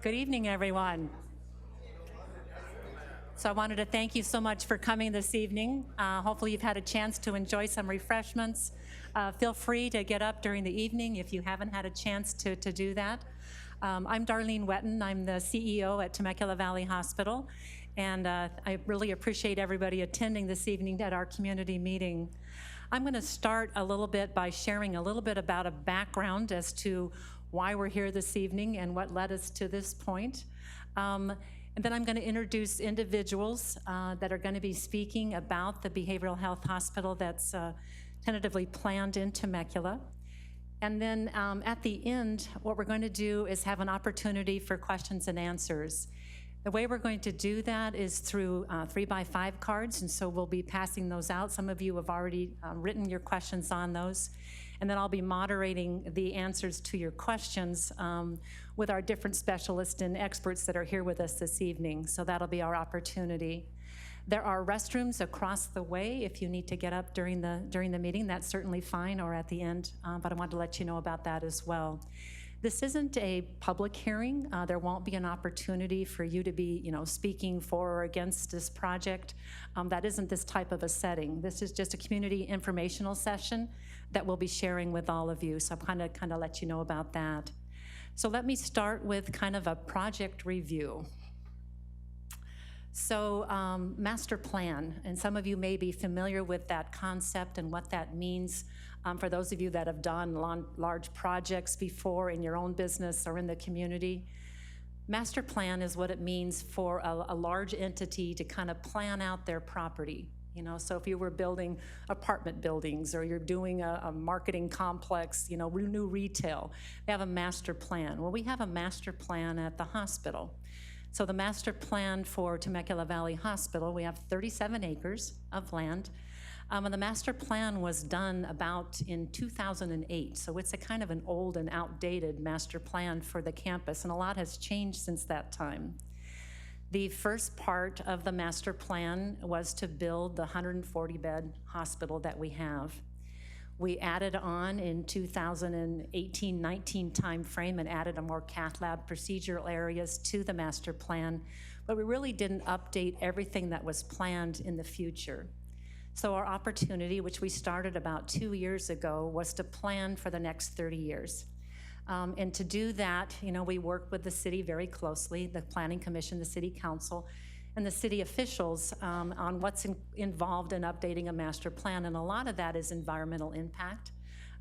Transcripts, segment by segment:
Good evening, everyone. So I wanted to thank you so much for coming this evening. Hopefully you've had a chance to enjoy some refreshments. Feel free to get up during the evening if you haven't had a chance to do that. I'm Darlene Wetton. I'm the CEO at Temecula Valley Hospital, and I really appreciate everybody attending this evening at our community meeting. I'm going to start a little bit by sharing a little bit about a background as to why we're here this evening and what led us to this point. And then I'm going to introduce individuals that are going to be speaking about the behavioral health hospital that's tentatively planned in Temecula. And then at the end, what we're going to do is have an opportunity for questions and answers. The way we're going to do that is through 3x5 cards, and so we'll be passing those out. Some of you have already written your questions on those. And then I'll be moderating the answers to your questions with our different specialists and experts that are here with us this evening. So that'll be our opportunity. There are restrooms across the way if you need to get up during the meeting. That's certainly fine, or at the end, but I wanted to let you know about that as well. This isn't a public hearing. There won't be an opportunity for you to be, speaking for or against this project. That isn't this type of a setting. This is just a community informational session that we'll be sharing with all of you. So I'm kind of let you know about that. So let me start with kind of a project review. So master plan, and some of you may be familiar with that concept and what that means for those of you that have done large projects before in your own business or in the community. Master plan is what it means for a large entity to kind of plan out their property. So if you were building apartment buildings or you're doing a marketing complex, new retail, they have a master plan. Well, we have a master plan at the hospital. So the master plan for Temecula Valley Hospital, we have 37 acres of land. And the master plan was done about in 2008. So it's a kind of an old and outdated master plan for the campus, and a lot has changed since that time. The first part of the master plan was to build the 140-bed hospital that we have. We added on in 2018-19 timeframe and added a more cath lab procedural areas to the master plan, but we really didn't update everything that was planned in the future. So our opportunity, which we started about 2 years ago, was to plan for the next 30 years. And to do that, we work with the city very closely, the Planning Commission, the City Council, and the city officials on what's involved in updating a master plan. And a lot of that is environmental impact.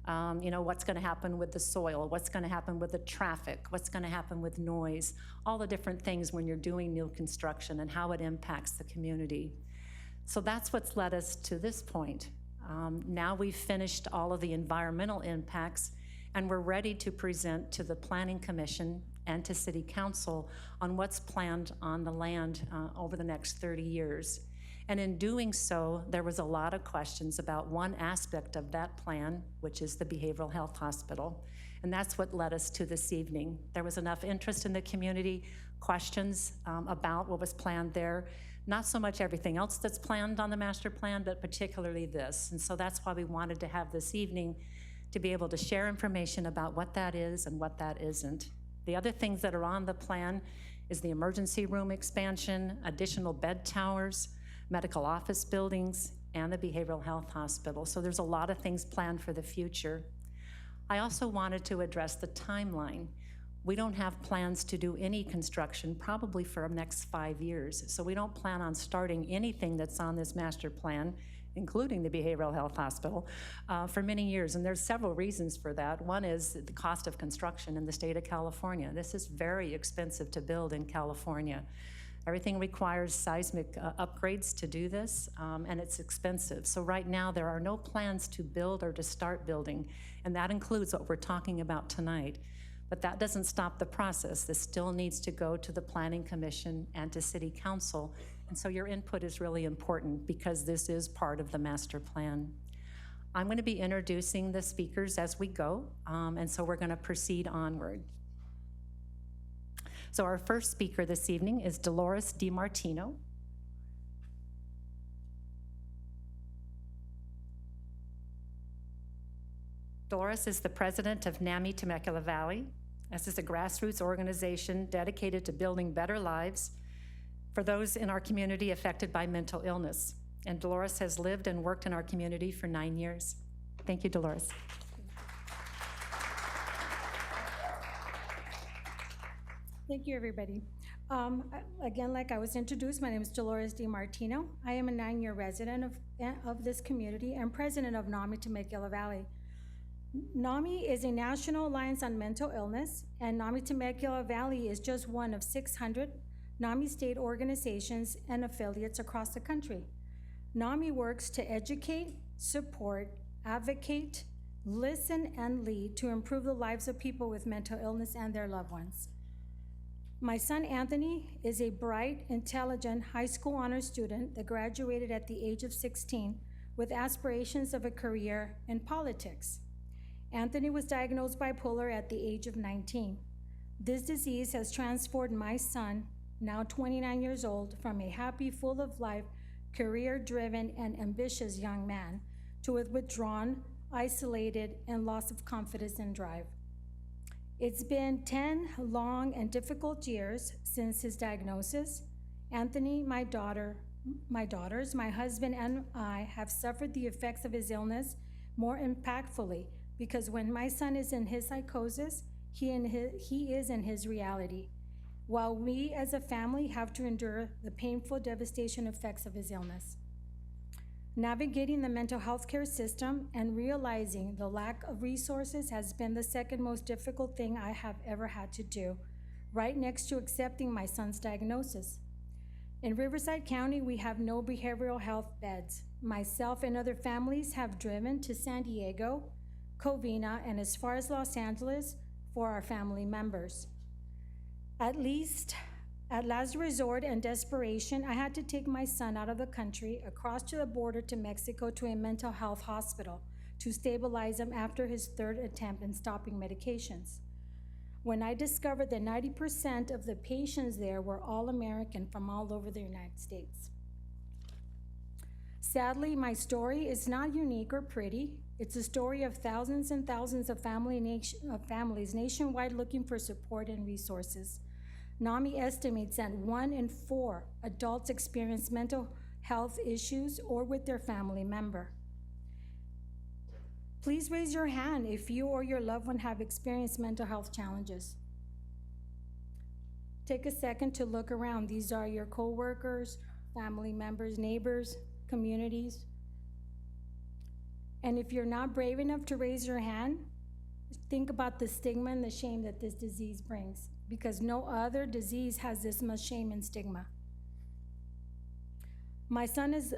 What's going to happen with the soil, what's going to happen with the traffic, what's going to happen with noise, all the different things when you're doing new construction and how it impacts the community. So that's what's led us to this point. Now we've finished all of the environmental impacts, and we're ready to present to the Planning Commission and to City Council on what's planned on the land over the next 30 years. And in doing so, there was a lot of questions about one aspect of that plan, which is the behavioral health hospital. And that's what led us to this evening. There was enough interest in the community, questions about what was planned there. Not so much everything else that's planned on the master plan, but particularly this. And so that's why we wanted to have this evening to be able to share information about what that is and what that isn't. The other things that are on the plan is the emergency room expansion, additional bed towers, medical office buildings, and the behavioral health hospital. So there's a lot of things planned for the future. I also wanted to address the timeline. We don't have plans to do any construction probably for the next 5 years. So we don't plan on starting anything that's on this master plan, including the behavioral health hospital, for many years. And there's several reasons for that. One is the cost of construction in the state of California. This is very expensive to build in California. Everything requires seismic upgrades to do this, and it's expensive. So right now there are no plans to build or to start building, and that includes what we're talking about tonight. But that doesn't stop the process. This still needs to go to the Planning Commission and to City Council. And so your input is really important because this is part of the master plan. I'm going to be introducing the speakers as we go, and so we're going to proceed onward. So our first speaker this evening is Dolores DiMartino. Dolores is the president of NAMI Temecula Valley. This is a grassroots organization dedicated to building better lives for those in our community affected by mental illness. And Dolores has lived and worked in our community for 9 years. Thank you, Dolores. Thank you, everybody. Again, like I was introduced, my name is Dolores DiMartino. I am a 9-year resident of this community and president of NAMI Temecula Valley. NAMI is a National Alliance on Mental Illness, and NAMI Temecula Valley is just one of 600 NAMI state organizations and affiliates across the country. NAMI works to educate, support, advocate, listen, and lead to improve the lives of people with mental illness and their loved ones. My son Anthony is a bright, intelligent high school honors student that graduated at the age of 16 with aspirations of a career in politics. Anthony was diagnosed bipolar at the age of 19. This disease has transformed my son, now 29 years old, from a happy, full of life, career-driven, and ambitious young man to a withdrawn, isolated, and loss of confidence and drive. It's been 10 long and difficult years since his diagnosis. Anthony, my daughters, my husband, and I have suffered the effects of his illness more impactfully because when my son is in his psychosis, he is in his reality, while we as a family have to endure the painful devastation effects of his illness. Navigating the mental health care system and realizing the lack of resources has been the second most difficult thing I have ever had to do, right next to accepting my son's diagnosis. In Riverside County, we have no behavioral health beds. Myself and other families have driven to San Diego, Covina, and as far as Los Angeles for our family members. At last resort and desperation, I had to take my son out of the country, across to the border to Mexico to a mental health hospital to stabilize him after his third attempt in stopping medications. When I discovered that 90% of the patients there were all American from all over the United States. Sadly, my story is not unique or pretty. It's a story of thousands and thousands of families nationwide looking for support and resources. NAMI estimates that 1 in 4 adults experience mental health issues or with their family member. Please raise your hand if you or your loved one have experienced mental health challenges. Take a second to look around. These are your coworkers, family members, neighbors, communities. And if you're not brave enough to raise your hand, think about the stigma and the shame that this disease brings, because no other disease has this much shame and stigma. My son is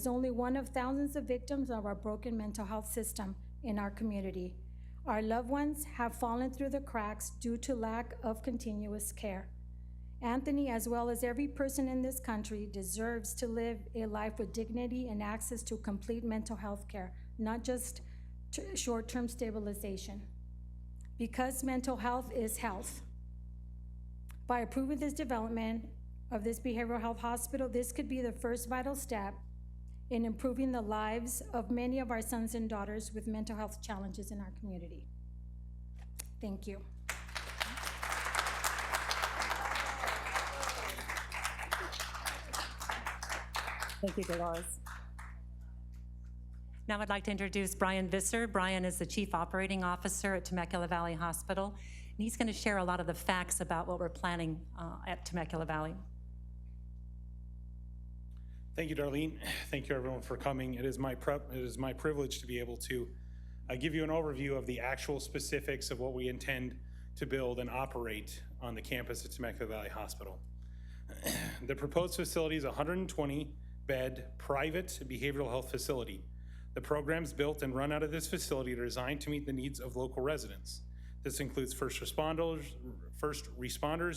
only one of thousands of victims of our broken mental health system in our community. Our loved ones have fallen through the cracks due to lack of continuous care. Anthony, as well as every person in this country, deserves to live a life with dignity and access to complete mental health care, not just short-term stabilization. Because mental health is health. By approving this development of this behavioral health hospital, this could be the first vital step in improving the lives of many of our sons and daughters with mental health challenges in our community. Thank you. Thank you, Dolores. Now I'd like to introduce Brian Visser. Brian is the Chief Operating Officer at Temecula Valley Hospital, and he's going to share a lot of the facts about what we're planning at Temecula Valley. Thank you, Darlene. Thank you, everyone, for coming. It is my privilege to be able to give you an overview of the actual specifics of what we intend to build and operate on the campus at Temecula Valley Hospital. The proposed facility is a 120-bed private behavioral health facility. The programs built and run out of this facility are designed to meet the needs of local residents. This includes first responders,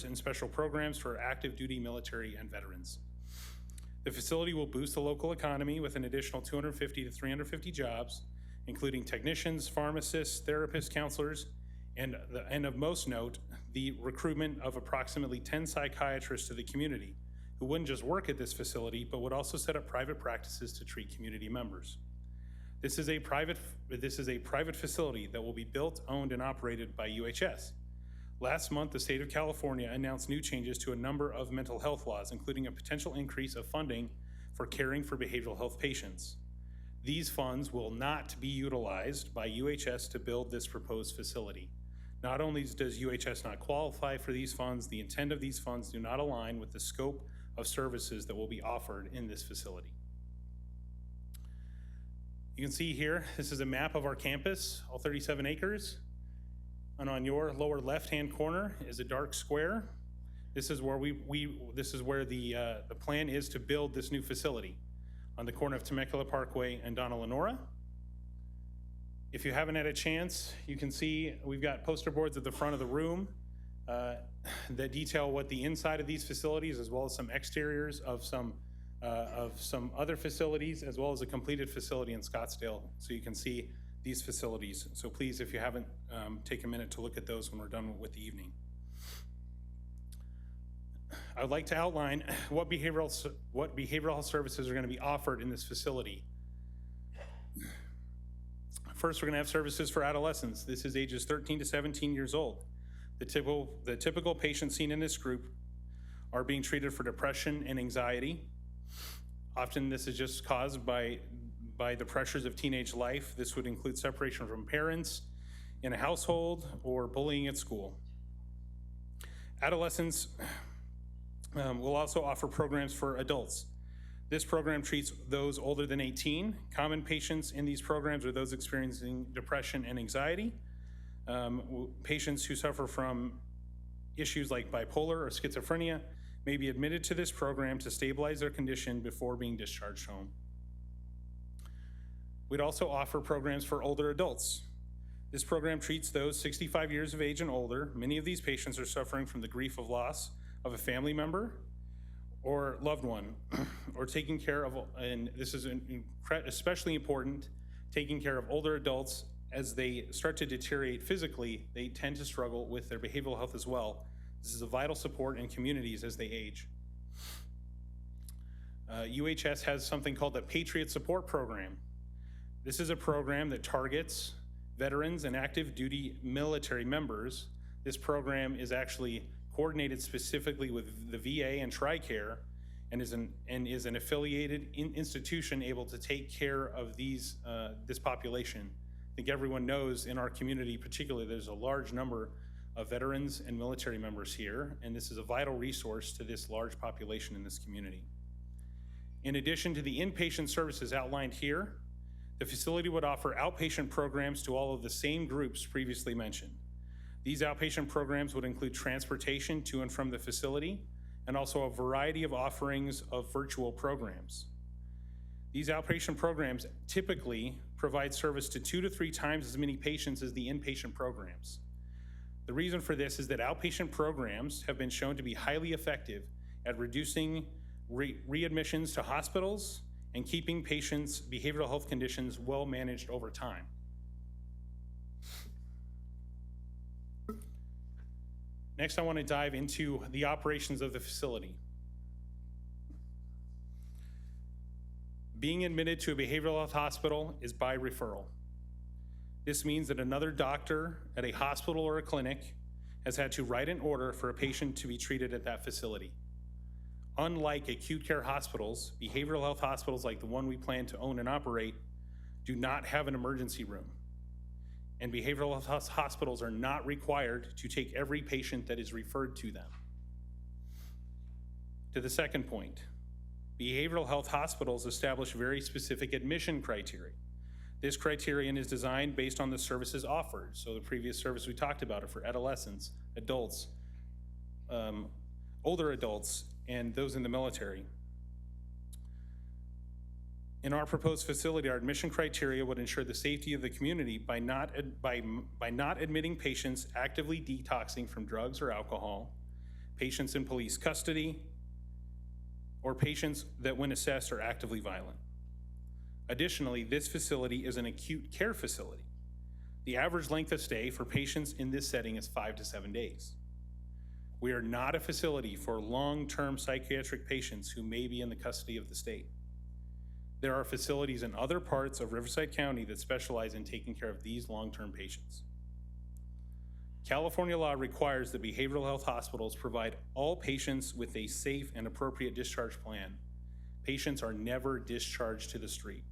and special programs for active duty military and veterans. The facility will boost the local economy with an additional 250 to 350 jobs, including technicians, pharmacists, therapists, counselors, and of most note, the recruitment of approximately 10 psychiatrists to the community who wouldn't just work at this facility, but would also set up private practices to treat community members. This is a private facility that will be built, owned, and operated by UHS. Last month, the state of California announced new changes to a number of mental health laws, including a potential increase of funding for caring for behavioral health patients. These funds will not be utilized by UHS to build this proposed facility. Not only does UHS not qualify for these funds, the intent of these funds do not align with the scope of services that will be offered in this facility. You can see here, this is a map of our campus, all 37 acres. And on your lower left-hand corner is a dark square. This is where the plan is to build this new facility on the corner of Temecula Parkway and Donna Lenora. If you haven't had a chance, you can see we've got poster boards at the front of the room that detail what the inside of these facilities, as well as some exteriors of some other facilities, as well as a completed facility in Scottsdale, so you can see these facilities. So please, if you haven't, take a minute to look at those when we're done with the evening. I would like to outline what behavioral health services are going to be offered in this facility. First, we're going to have services for adolescents. This is ages 13 to 17 years old. The typical patients seen in this group are being treated for depression and anxiety. Often this is just caused by the pressures of teenage life. This would include separation from parents in a household or bullying at school. Adolescents will also offer programs for adults. This program treats those older than 18. Common patients in these programs are those experiencing depression and anxiety, patients who suffer from issues like bipolar or schizophrenia may be admitted to this program to stabilize their condition before being discharged home. We'd also offer programs for older adults. This program treats those 65 years of age and older. Many of these patients are suffering from the grief of loss of a family member or loved one, or taking care of, and this is especially important, taking care of older adults as they start to deteriorate physically. They tend to struggle with their behavioral health as well. This is a vital support in communities as they age. UHS has something called the Patriot Support Program. This is a program that targets veterans and active duty military members. This program is actually coordinated specifically with the VA and TRICARE, and is an affiliated institution able to take care of this population. I think everyone knows in our community, particularly, there's a large number of veterans and military members here, and this is a vital resource to this large population in this community. In addition to the inpatient services outlined here, the facility would offer outpatient programs to all of the same groups previously mentioned. These outpatient programs would include transportation to and from the facility, and also a variety of offerings of virtual programs. These outpatient programs typically provide service to 2 to 3 times as many patients as the inpatient programs. The reason for this is that outpatient programs have been shown to be highly effective at reducing readmissions to hospitals and keeping patients' behavioral health conditions well managed over time. Next, I want to dive into the operations of the facility. Being admitted to a behavioral health hospital is by referral. This means that another doctor at a hospital or a clinic has had to write an order for a patient to be treated at that facility. Unlike acute care hospitals, behavioral health hospitals like the one we plan to own and operate do not have an emergency room. And behavioral health hospitals are not required to take every patient that is referred to them. To the second point, behavioral health hospitals establish very specific admission criteria. This criterion is designed based on the services offered. So the previous service we talked about are for adolescents, adults, older adults, and those in the military. In our proposed facility, our admission criteria would ensure the safety of the community by not admitting patients actively detoxing from drugs or alcohol, patients in police custody, or patients that, when assessed, are actively violent. Additionally, this facility is an acute care facility. The average length of stay for patients in this setting is 5 to 7 days. We are not a facility for long-term psychiatric patients who may be in the custody of the state. There are facilities in other parts of Riverside County that specialize in taking care of these long-term patients. California law requires that behavioral health hospitals provide all patients with a safe and appropriate discharge plan. Patients are never discharged to the street.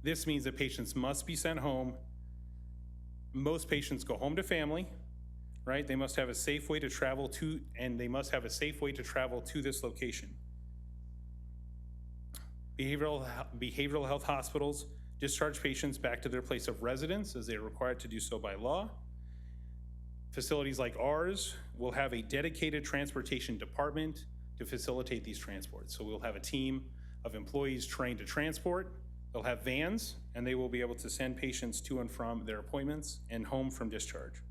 This means that patients must be sent home. Most patients go home to family, right? They must have a safe way to travel to, and they must have a safe way to travel to this location. Behavioral health hospitals discharge patients back to their place of residence as they are required to do so by law. Facilities like ours will have a dedicated transportation department to facilitate these transports. So we'll have a team of employees trained to transport. They'll have vans, and they will be able to send patients to and from their appointments and home from discharge.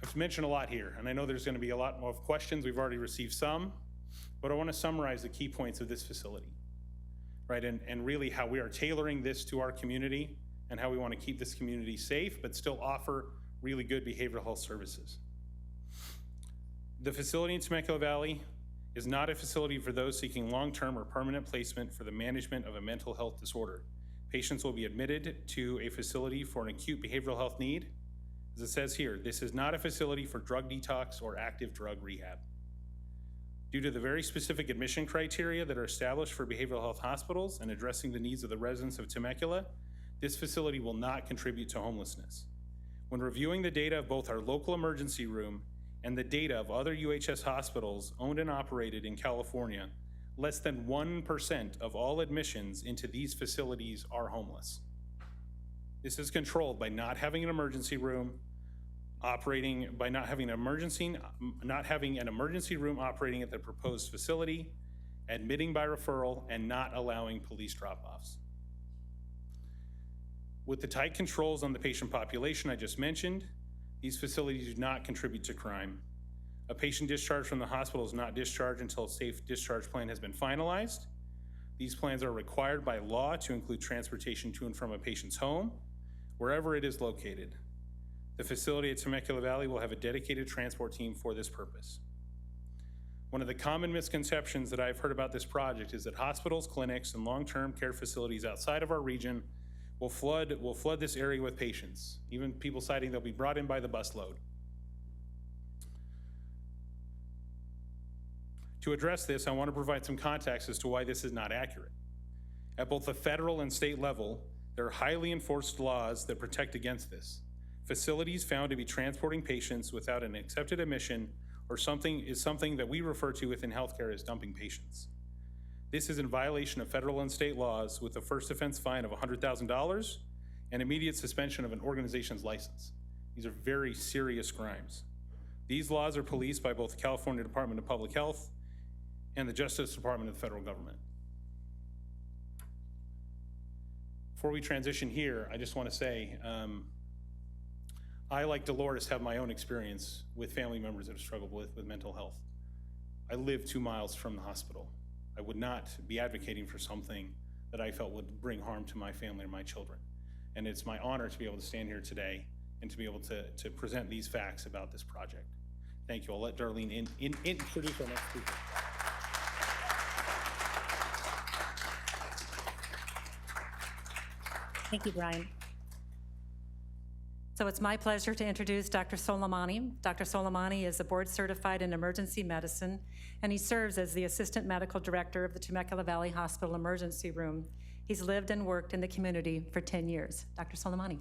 I've mentioned a lot here, and I know there's going to be a lot more questions. We've already received some, but I want to summarize the key points of this facility, right? And really how we are tailoring this to our community and how we want to keep this community safe, but still offer really good behavioral health services. The facility in Temecula Valley is not a facility for those seeking long-term or permanent placement for the management of a mental health disorder. Patients will be admitted to a facility for an acute behavioral health need. As it says here, this is not a facility for drug detox or active drug rehab. Due to the very specific admission criteria that are established for behavioral health hospitals and addressing the needs of the residents of Temecula, this facility will not contribute to homelessness. When reviewing the data of both our local emergency room and the data of other UHS hospitals owned and operated in California, less than 1% of all admissions into these facilities are homeless. This is controlled by not having an emergency room not having an emergency room operating at the proposed facility, admitting by referral, and not allowing police drop-offs. With the tight controls on the patient population I just mentioned, these facilities do not contribute to crime. A patient discharged from the hospital is not discharged until a safe discharge plan has been finalized. These plans are required by law to include transportation to and from a patient's home, wherever it is located. The facility at Temecula Valley will have a dedicated transport team for this purpose. One of the common misconceptions that I've heard about this project is that hospitals, clinics, and long-term care facilities outside of our region will flood this area with patients, even people citing they'll be brought in by the busload. To address this, I want to provide some context as to why this is not accurate. At both the federal and state level, there are highly enforced laws that protect against this. Facilities found to be transporting patients without an accepted admission or something that we refer to within healthcare as dumping patients. This is in violation of federal and state laws with a first offense fine of $100,000 and immediate suspension of an organization's license. These are very serious crimes. These laws are policed by both the California Department of Public Health and the Justice Department of the federal government. Before we transition here, I just want to say, I, like Dolores, have my own experience with family members that have struggled with mental health. I live 2 miles from the hospital. I would not be advocating for something that I felt would bring harm to my family or my children. And it's my honor to be able to stand here today and to be able to present these facts about this project. Thank you. I'll let Darlene introduce our next speaker. Thank you, Brian. So it's my pleasure to introduce Dr. Soleimani. Dr. Soleimani is a board certified in emergency medicine, and he serves as the assistant medical director of the Temecula Valley Hospital Emergency Room. He's lived and worked in the community for 10 years. Dr. Soleimani.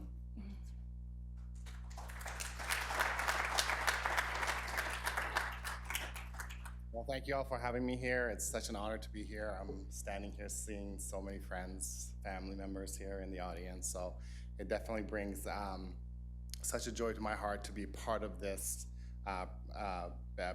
Well, thank you all for having me here. It's such an honor to be here. I'm standing here seeing so many friends, family members here in the audience, so it definitely brings such a joy to my heart to be part of this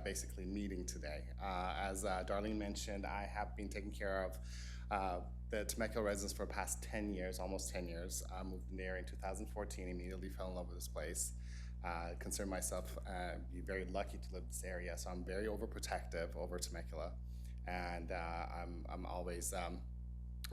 basically meeting today. As Darlene mentioned, I have been taking care of the Temecula residents for the past 10 years, almost 10 years. I moved there in 2014, immediately fell in love with this place. Consider myself be very lucky to live in this area, so I'm very overprotective over Temecula, and I'm always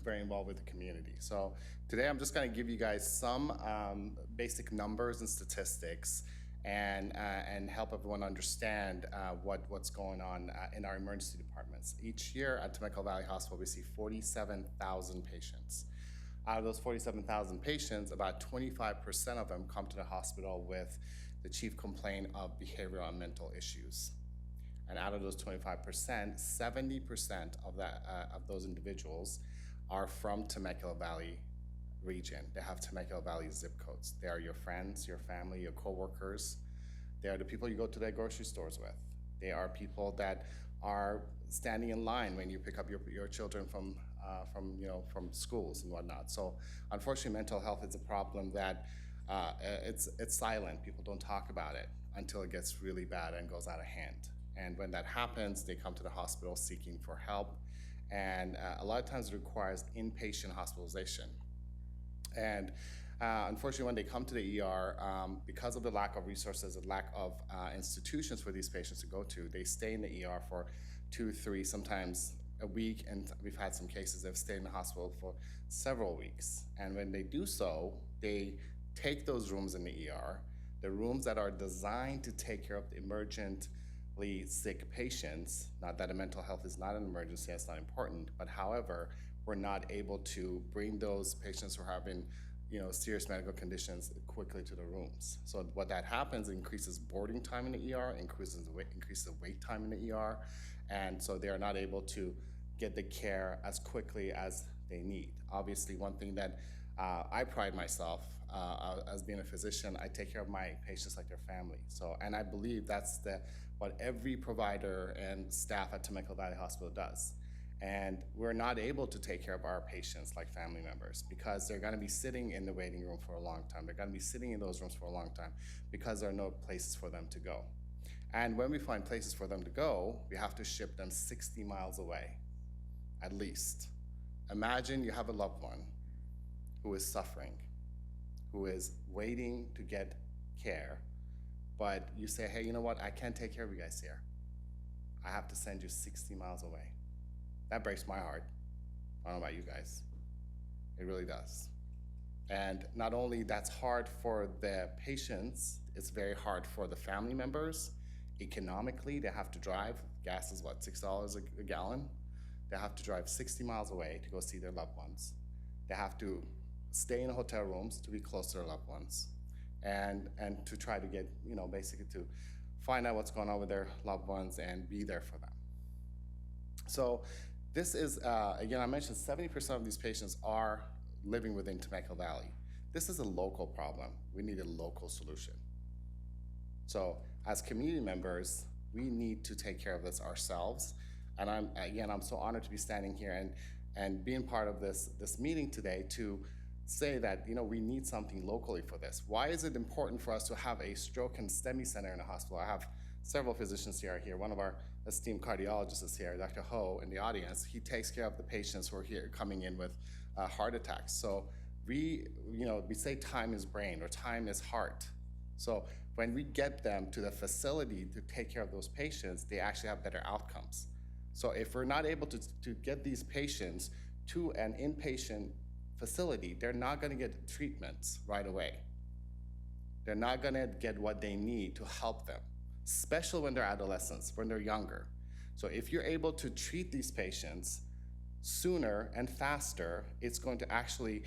very involved with the community. So today I'm just going to give you guys some basic numbers and statistics, and help everyone understand what's going on in our emergency departments. Each year at Temecula Valley Hospital, we see 47,000 patients. Out of those 47,000 patients, about 25% of them come to the hospital with the chief complaint of behavioral and mental issues. And out of those 25%, 70% of those individuals are from Temecula Valley region. They have Temecula Valley zip codes. They are your friends, your family, your coworkers. They are the people you go to their grocery stores with. They are people that are standing in line when you pick up your children from schools and whatnot. So unfortunately, mental health is a problem that it's silent. People don't talk about it until it gets really bad and goes out of hand. And when that happens, they come to the hospital seeking for help. And a lot of times it requires inpatient hospitalization. And unfortunately, when they come to the ER, because of the lack of resources and lack of institutions for these patients to go to, they stay in the ER for 2, 3, sometimes a week, and we've had some cases that have stayed in the hospital for several weeks. And when they do so, they take those rooms in the ER, the rooms that are designed to take care of the emergently sick patients. Not that a mental health is not an emergency, that's not important, but however, we're not able to bring those patients who are having serious medical conditions quickly to the rooms. So what that happens, increases boarding time in the ER, increases the wait time in the ER, and so they are not able to get the care as quickly as they need. Obviously, one thing that I pride myself as being a physician, I take care of my patients like their family. So, and I believe that's what every provider and staff at Temecula Valley Hospital does. And we're not able to take care of our patients like family members because they're gonna be sitting in the waiting room for a long time. They're gonna be sitting in those rooms for a long time because there are no places for them to go. And when we find places for them to go, we have to ship them 60 miles away, at least. Imagine you have a loved one who is suffering, who is waiting to get care, but you say, hey, you know what? I can't take care of you guys here. I have to send you 60 miles away. That breaks my heart. I don't know about you guys. It really does. And not only that's hard for the patients, it's very hard for the family members. Economically, they have to drive. Gas is what, $6 a gallon? They have to drive 60 miles away to go see their loved ones. They have to stay in hotel rooms to be close to their loved ones and to try to get, basically to find out what's going on with their loved ones and be there for them. So this is, again, I mentioned 70% of these patients are living within Temecula Valley. This is a local problem. We need a local solution. So as community members, we need to take care of this ourselves. And I'm so honored to be standing here and being part of this meeting today to say that, we need something locally for this. Why is it important for us to have a stroke and STEMI center in the hospital? I have several physicians here. One of our esteemed cardiologists is here, Dr. Ho, in the audience. He takes care of the patients who are here coming in with heart attacks. So we say time is brain or time is heart. So when we get them to the facility to take care of those patients, they actually have better outcomes. So if we're not able to get these patients to an inpatient facility, they're not gonna get treatments right away. They're not gonna get what they need to help them, especially when they're adolescents, when they're younger. So if you're able to treat these patients sooner and faster, it's going to actually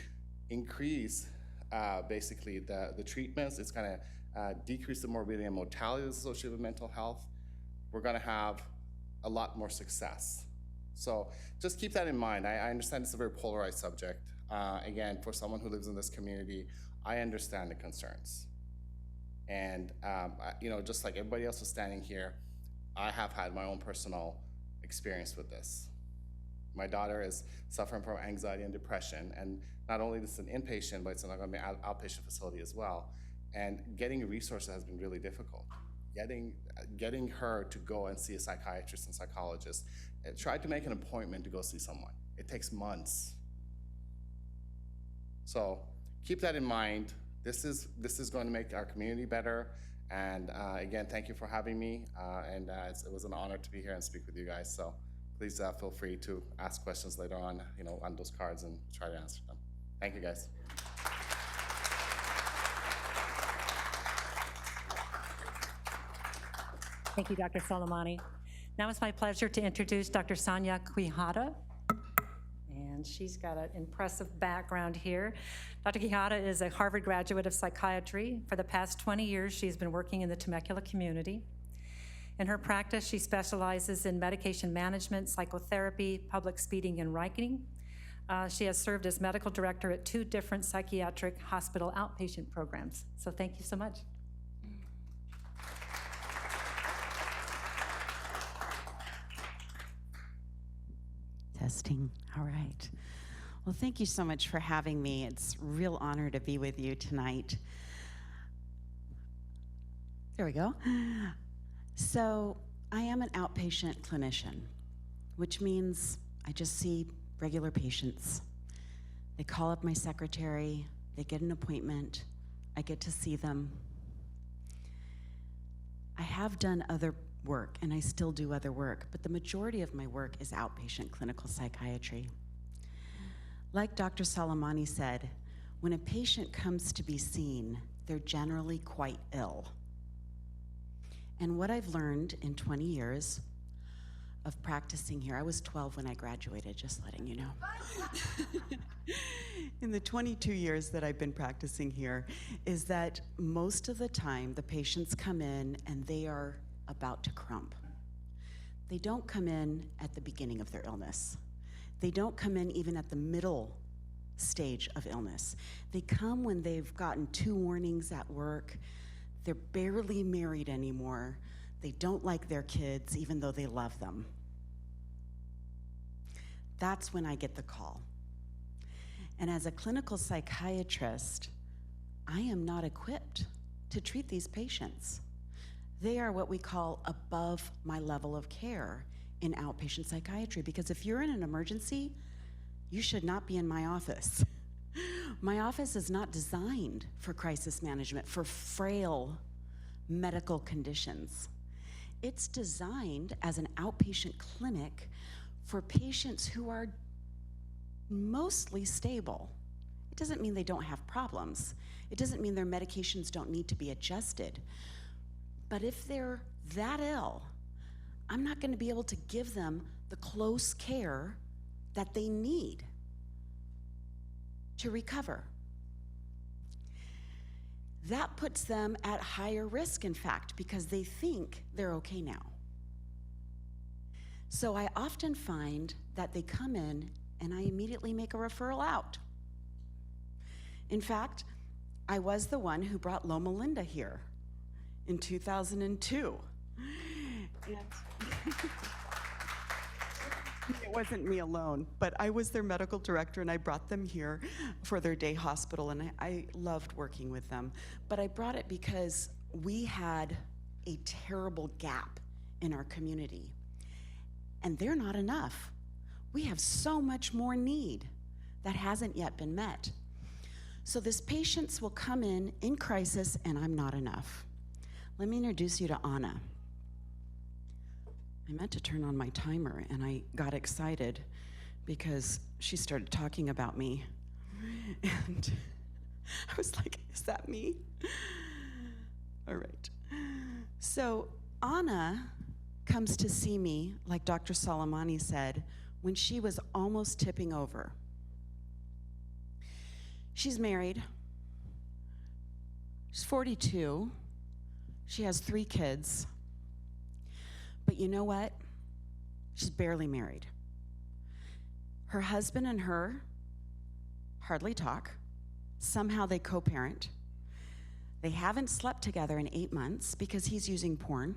increase basically the treatments. It's gonna decrease the morbidity and mortality associated with mental health. We're gonna have a lot more success. So just keep that in mind. I understand it's a very polarized subject. Again, for someone who lives in this community, I understand the concerns. And just like everybody else is standing here, I have had my own personal experience with this. My daughter is suffering from anxiety and depression, and not only is it an inpatient, but it's not going to be an outpatient facility as well. And getting resources has been really difficult. Getting her to go and see a psychiatrist and psychologist, try to make an appointment to go see someone. It takes months. So keep that in mind. This is going to make our community better. And again, thank you for having me. It was an honor to be here and speak with you guys. So please feel free to ask questions later on, on those cards and try to answer them. Thank you, guys. Thank you, Dr. Soleimani. Now it's my pleasure to introduce Dr. Sonia Quijada. And she's got an impressive background here. Dr. Quijada is a Harvard graduate of psychiatry. For the past 20 years, she's been working in the Temecula community. In her practice, she specializes in medication management, psychotherapy, public speaking, and writing. She has served as medical director at 2 different psychiatric hospital outpatient programs. So thank you so much. Testing. All right. Well, thank you so much for having me. It's a real honor to be with you tonight. There we go. So, I am an outpatient clinician, which means I just see regular patients. They call up my secretary, they get an appointment, I get to see them. I have done other work, and I still do other work, but the majority of my work is outpatient clinical psychiatry. Like Dr. Soleimani said, when a patient comes to be seen, they're generally quite ill. And what I've learned in 20 years of practicing here, I was 12 when I graduated, just letting you know. In the 22 years that I've been practicing here, is that most of the time the patients come in and they are about to crump. They don't come in at the beginning of their illness. They don't come in even at the middle stage of illness. They come when they've gotten 2 warnings at work. They're barely married anymore. They don't like their kids, even though they love them. That's when I get the call. And as a clinical psychiatrist, I am not equipped to treat these patients. They are what we call above my level of care in outpatient psychiatry, because if you're in an emergency, you should not be in my office. My office is not designed for crisis management, for frail medical conditions. It's designed as an outpatient clinic for patients who are mostly stable. It doesn't mean they don't have problems. It doesn't mean their medications don't need to be adjusted. But if they're that ill, I'm not going to be able to give them the close care that they need to recover. That puts them at higher risk, in fact, because they think they're okay now. So I often find that they come in and I immediately make a referral out. In fact, I was the one who brought Loma Linda here in 2002. And it wasn't me alone, but I was their medical director and I brought them here for their day hospital, and I loved working with them. But I brought it because we had a terrible gap in our community, and they're not enough. We have so much more need that hasn't yet been met. So these patients will come in crisis, and I'm not enough. Let me introduce you to Anna. I meant to turn on my timer, and I got excited because she started talking about me. And I was like, is that me? All right. So Anna comes to see me, like Dr. Soleimani said, when she was almost tipping over. She's married. She's 42. She has 3 kids. But you know what? She's barely married. Her husband and her hardly talk. Somehow they co-parent. They haven't slept together in 8 months because he's using porn.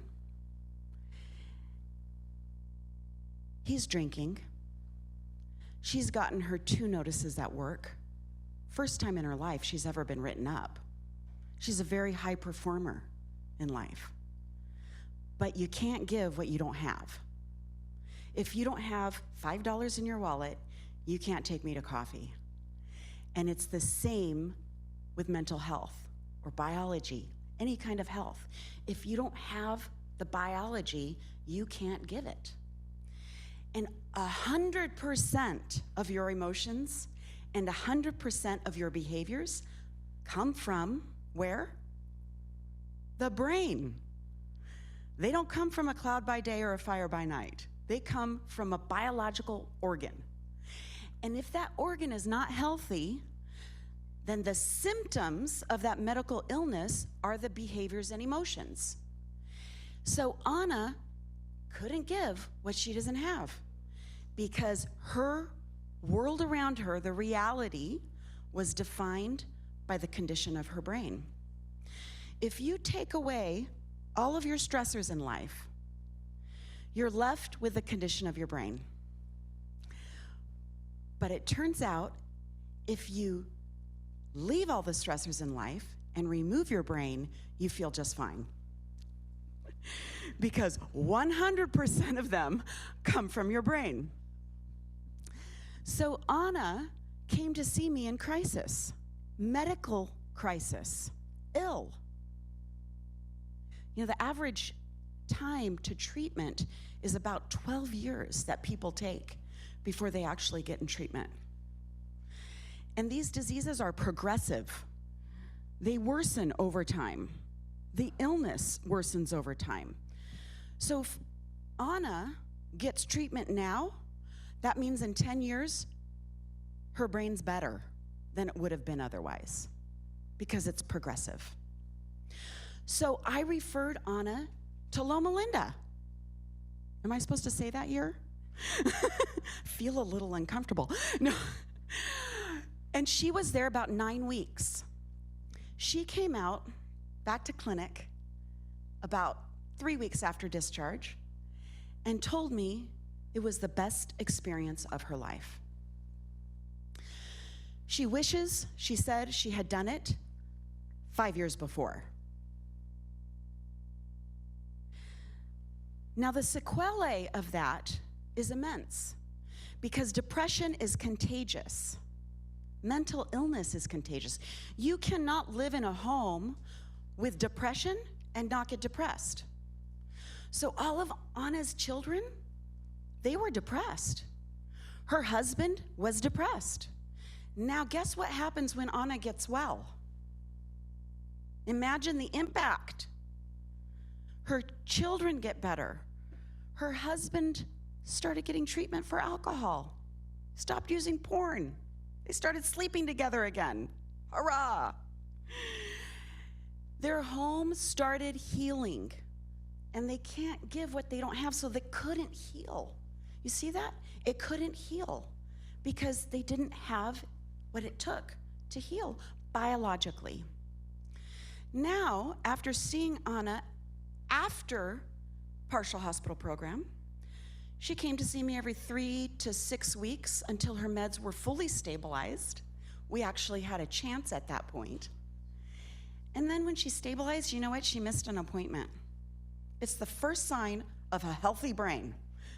He's drinking. She's gotten her 2 notices at work. First time in her life she's ever been written up. She's a very high performer in life. But you can't give what you don't have. If you don't have $5 in your wallet, you can't take me to coffee. And it's the same with mental health or biology, any kind of health. If you don't have the biology, you can't give it. And 100% of your emotions and 100% of your behaviors come from where? The brain. They don't come from a cloud by day or a fire by night. They come from a biological organ. And if that organ is not healthy, then the symptoms of that medical illness are the behaviors and emotions. So Anna couldn't give what she doesn't have because her world around her, the reality, was defined by the condition of her brain. If you take away all of your stressors in life, you're left with the condition of your brain. But it turns out if you leave all the stressors in life and remove your brain, you feel just fine. Because 100% of them come from your brain. So Anna came to see me in crisis, medical crisis, ill. You know, the average time to treatment is about 12 years that people take before they actually get in treatment. And these diseases are progressive. They worsen over time. The illness worsens over time. So if Anna gets treatment now, that means in 10 years, her brain's better than it would have been otherwise because it's progressive. So I referred Anna to Loma Linda. Am I supposed to say that year? Feel a little uncomfortable. No. And she was there about 9 weeks. She came out back to clinic about 3 weeks after discharge and told me it was the best experience of her life. She wishes, she said, she had done it 5 years before. Now, the sequelae of that is immense because depression is contagious. Mental illness is contagious. You cannot live in a home with depression and not get depressed. So all of Anna's children, they were depressed. Her husband was depressed. Now, guess what happens when Anna gets well? Imagine the impact. Her children get better. Her husband started getting treatment for alcohol, stopped using porn. They started sleeping together again. Hurrah! Their home started healing, and they can't give what they don't have, so they couldn't heal. You see that? It couldn't heal because they didn't have what it took to heal biologically. Now, after seeing Anna after partial hospital program, she came to see me every 3 to 6 weeks until her meds were fully stabilized. We actually had a chance at that point. And then when she stabilized, you know what? She missed an appointment. It's the first sign of a healthy brain.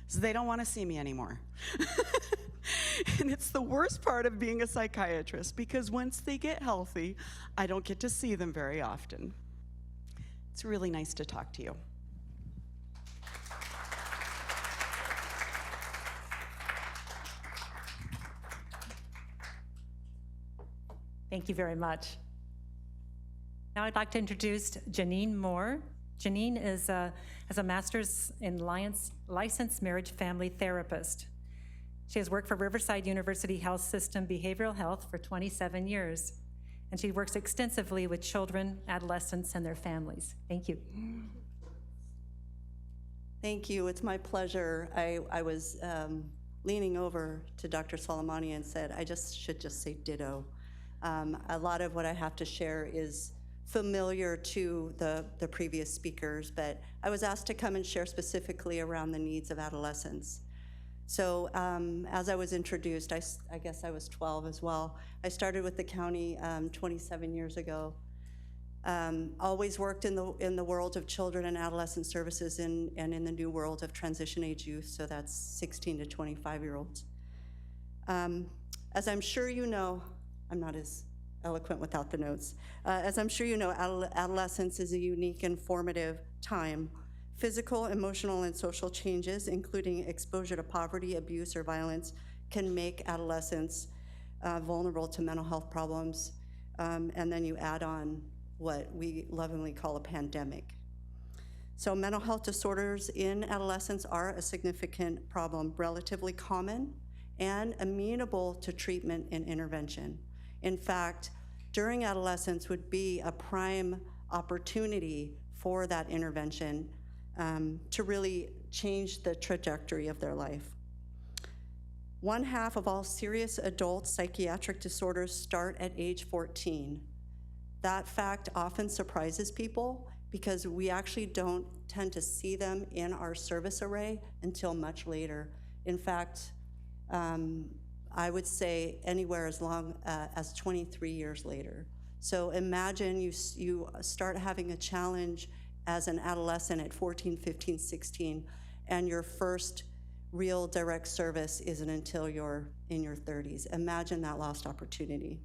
So they don't want to see me anymore. And it's the worst part of being a psychiatrist because once they get healthy, I don't get to see them very often. It's really nice to talk to you. Thank you very much. Now I'd like to introduce Janine Moore. Janine has a master's in licensed marriage family therapist. She has worked for Riverside University Health System Behavioral Health for 27 years, and she works extensively with children, adolescents, and their families. Thank you. Thank you. It's my pleasure. I was leaning over to Dr. Soleimani and said, I should just say ditto. A lot of what I have to share is familiar to the previous speakers, but I was asked to come and share specifically around the needs of adolescents. So as I was introduced, I guess I was 12 as well. I started with the county 27 years ago. Always worked in the world of children and adolescent services and in the new world of transition age youth, so that's 16 to 25-year-olds. As I'm sure you know, I'm not as eloquent without the notes. As I'm sure you know, adolescence is a unique and formative time. Physical, emotional, and social changes, including exposure to poverty, abuse, or violence, can make adolescents vulnerable to mental health problems. And then you add on what we lovingly call a pandemic. So mental health disorders in adolescents are a significant problem, relatively common and amenable to treatment and intervention. In fact, during adolescence would be a prime opportunity for that intervention to really change the trajectory of their life. 1/2 of all serious adult psychiatric disorders start at age 14. That fact often surprises people because we actually don't tend to see them in our service array until much later. In fact, I would say anywhere as long as 23 years later. So imagine you start having a challenge as an adolescent at 14, 15, 16, and your first real direct service isn't until you're in your 30s. Imagine that lost opportunity.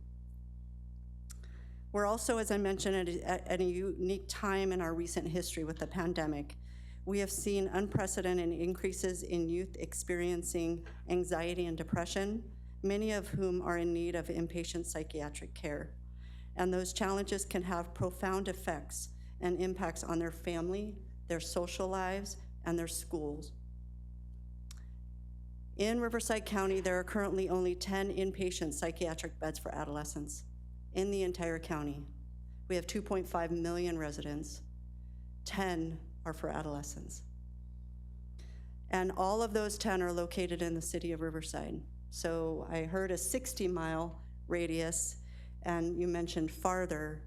We're also, as I mentioned, at a unique time in our recent history with the pandemic. We have seen unprecedented increases in youth experiencing anxiety and depression, many of whom are in need of inpatient psychiatric care. And those challenges can have profound effects and impacts on their family, their social lives, and their schools. In Riverside County, there are currently only 10 inpatient psychiatric beds for adolescents in the entire county. We have 2.5 million residents. 10 are for adolescents. And all of those 10 are located in the city of Riverside. So I heard a 60-mile radius, and you mentioned farther.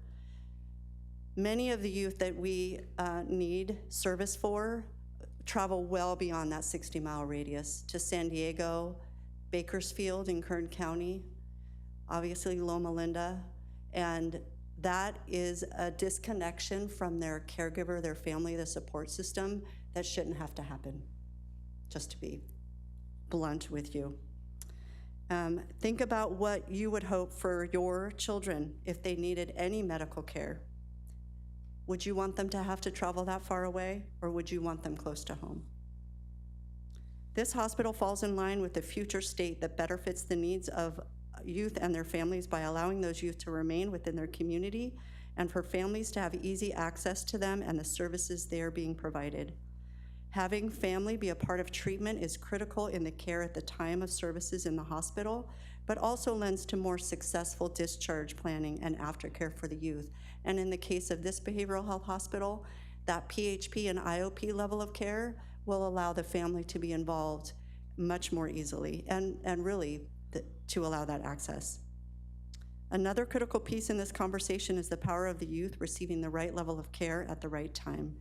Many of the youth that we need service for travel well beyond that 60-mile radius to San Diego, Bakersfield in Kern County, obviously Loma Linda, and that is a disconnection from their caregiver, their family, the support system that shouldn't have to happen, just to be blunt with you. Think about what you would hope for your children if they needed any medical care. Would you want them to have to travel that far away, or would you want them close to home? This hospital falls in line with the future state that better fits the needs of youth and their families by allowing those youth to remain within their community and for families to have easy access to them and the services they are being provided. Having family be a part of treatment is critical in the care at the time of services in the hospital, but also lends to more successful discharge planning and aftercare for the youth. And in the case of this behavioral health hospital, that PHP and IOP level of care will allow the family to be involved much more easily and really to allow that access. Another critical piece in this conversation is the power of the youth receiving the right level of care at the right time.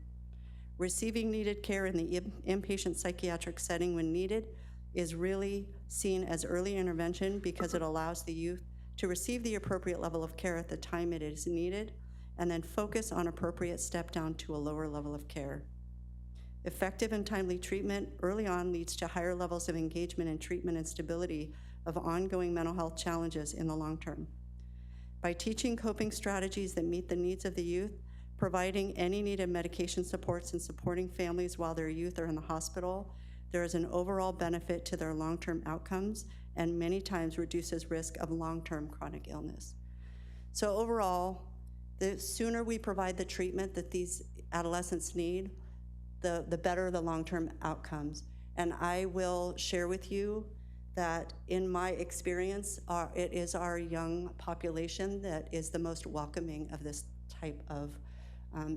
Receiving needed care in the inpatient psychiatric setting when needed is really seen as early intervention because it allows the youth to receive the appropriate level of care at the time it is needed and then focus on appropriate step down to a lower level of care. Effective and timely treatment early on leads to higher levels of engagement in treatment and stability of ongoing mental health challenges in the long term. By teaching coping strategies that meet the needs of the youth, providing any needed medication supports and supporting families while their youth are in the hospital, there is an overall benefit to their long-term outcomes and many times reduces risk of long-term chronic illness. So overall, the sooner we provide the treatment that these adolescents need, the better the long-term outcomes. And I will share with you that in my experience, it is our young population that is the most welcoming of this type of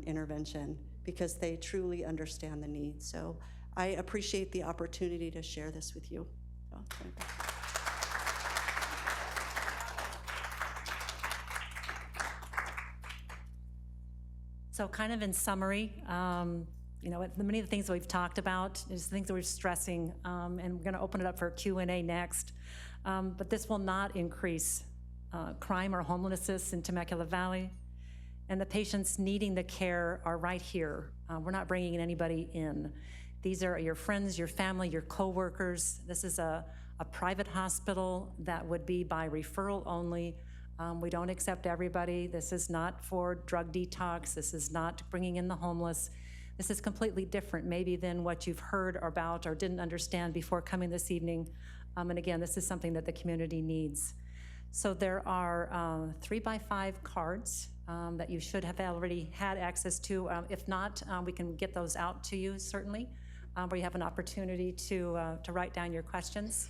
intervention because they truly understand the need. So I appreciate the opportunity to share this with you. So kind of in summary, you know, many of the things that we've talked about is things that we're stressing, and we're going to open it up for Q&A next. But this will not increase crime or homelessness in Temecula Valley. And the patients needing the care are right here. We're not bringing anybody in. These are your friends, your family, your coworkers. This is a private hospital that would be by referral only. We don't accept everybody. This is not for drug detox. This is not bringing in the homeless. This is completely different maybe than what you've heard about or didn't understand before coming this evening. And again, this is something that the community needs. So there are 3x5 cards that you should have already had access to. If not, we can get those out to you, certainly, where you have an opportunity to write down your questions.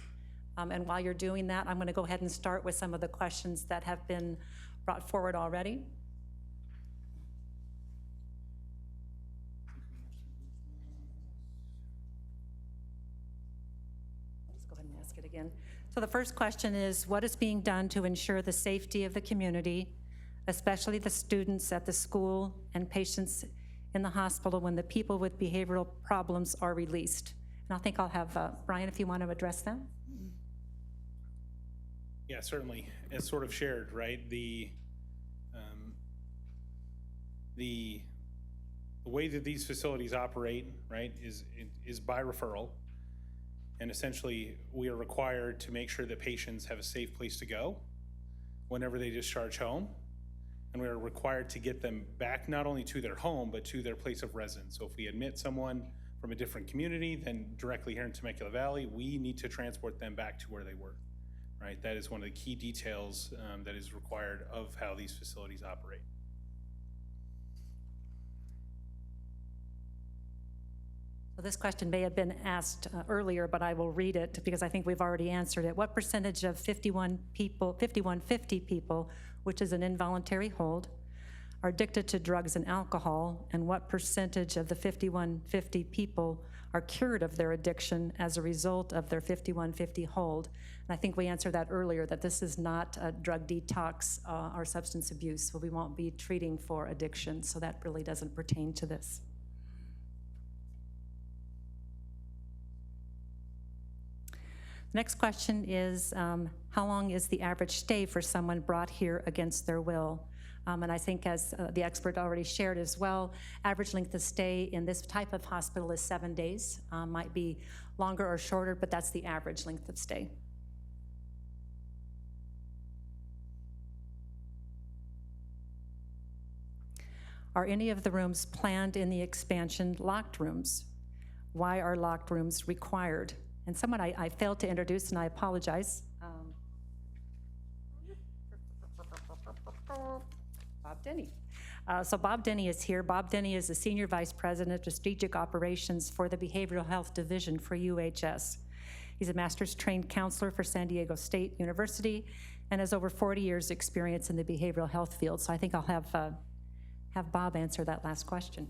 And while you're doing that, I'm going to go ahead and start with some of the questions that have been brought forward already. Let's go ahead and ask it again. So the first question is, what is being done to ensure the safety of the community, especially the students at the school and patients in the hospital when the people with behavioral problems are released? And I think I'll have Brian, if you want to address that. Yeah, certainly. As sort of shared, right? The way that these facilities operate, right, is by referral. And essentially, we are required to make sure that patients have a safe place to go whenever they discharge home. And we are required to get them back not only to their home, but to their place of residence. So if we admit someone from a different community than directly here in Temecula Valley, we need to transport them back to where they were, right? That is one of the key details that is required of how these facilities operate. So this question may have been asked earlier, but I will read it because I think we've already answered it. What percentage of 5150 people, which is an involuntary hold, are addicted to drugs and alcohol? And what percentage of the 5150 people are cured of their addiction as a result of their 5150 hold? And I think we answered that earlier, that this is not a drug detox or substance abuse, so we won't be treating for addiction, so that really doesn't pertain to this. Next question is, how long is the average stay for someone brought here against their will? And I think, as the expert already shared as well, average length of stay in this type of hospital is 7 days. Might be longer or shorter, but that's the average length of stay. Are any of the rooms planned in the expansion locked rooms? Why are locked rooms required? And someone I failed to introduce, and I apologize. Bob Denny. So Bob Denny is here. Bob Denny is the Senior Vice President of Strategic Operations for the Behavioral Health Division for UHS. He's a master's trained counselor for San Diego State University and has over 40 years experience in the behavioral health field. So I think I'll have Bob answer that last question.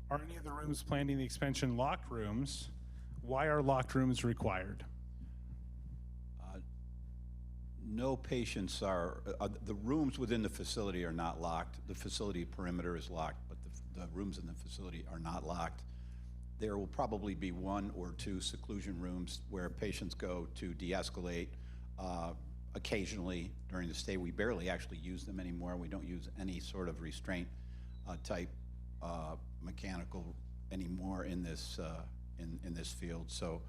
Are any of the rooms planned in the expansion locked rooms? Why are locked rooms required? No patients are, the rooms within the facility are not locked. The facility perimeter is locked, but the rooms in the facility are not locked. There will probably be 1 or 2 seclusion rooms where patients go to de-escalate occasionally during the stay. We barely actually use them anymore. We don't use any sort of restraint type mechanical anymore in this in this field. So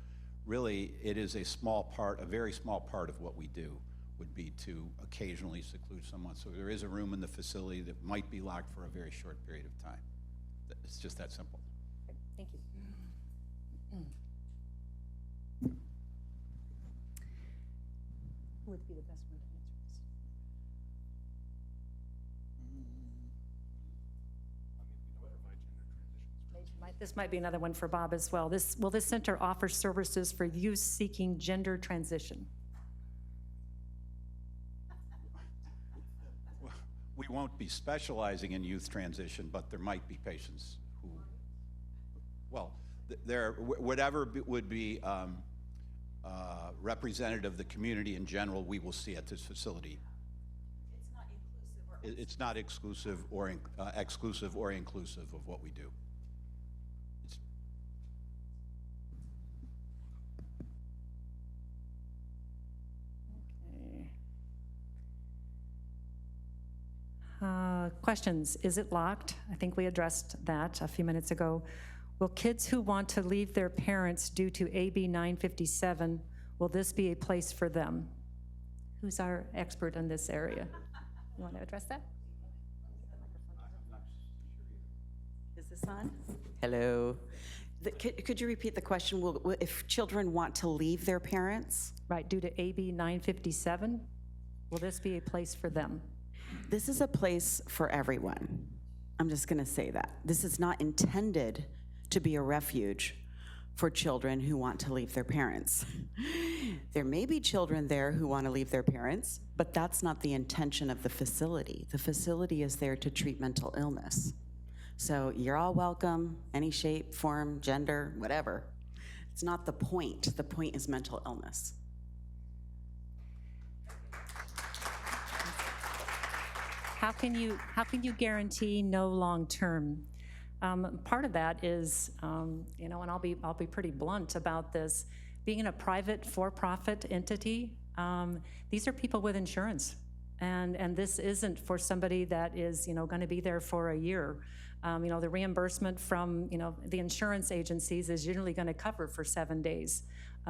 really it is a small part, a very small part of what we do would be to occasionally seclude someone. So there is a room in the facility that might be locked for a very short period of time. It's just that simple. Thank you. Who would be the best one to answer this? This might be another one for Bob as well. Will this center offer services for youth seeking gender transition? We won't be specializing in youth transition, but there might be patients who, well, whatever would be representative of the community in general, we will see at this facility. It's not exclusive or exclusive or inclusive of what we do. Questions. Is it locked? I think we addressed that a few minutes ago. Will kids who want to leave their parents due to AB 957, will this be a place for them? Who's our expert in this area? You want to address that? this on? Hello. Could you repeat the question? If children want to leave their parents? Right, due to AB 957, will this be a place for them? This is a place for everyone. I'm just going to say that. This is not intended to be a refuge for children who want to leave their parents. There may be children there who want to leave their parents, but that's not the intention of the facility. The facility is there to treat mental illness. So you're all welcome, any shape, form, gender, whatever. It's not the point. The point is mental illness. How can you guarantee no long-term? Part of that is, and I'll be pretty blunt about this, being a private for-profit entity, these are people with insurance. And this isn't for somebody that is, going to be there for a year. The reimbursement from, the insurance agencies is usually going to cover for 7 days.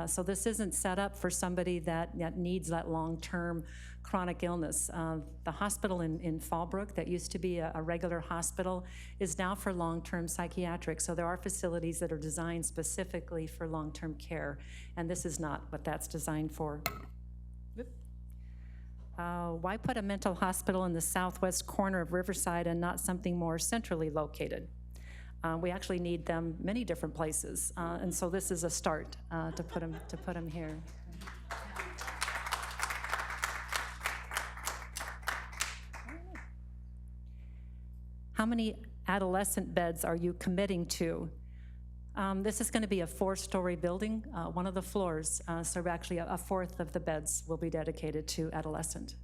So this isn't set up for somebody that needs that long-term chronic illness. The hospital in Fallbrook that used to be a regular hospital is now for long-term psychiatric. So there are facilities that are designed specifically for long-term care, and this is not what that's designed for. Why put a mental hospital in the southwest corner of Riverside and not something more centrally located? We actually need them many different places, and so this is a start to put them here. How many adolescent beds are you committing to? This is going to be a 4-story building, one of the floors, so actually a fourth of the beds will be dedicated to adolescent.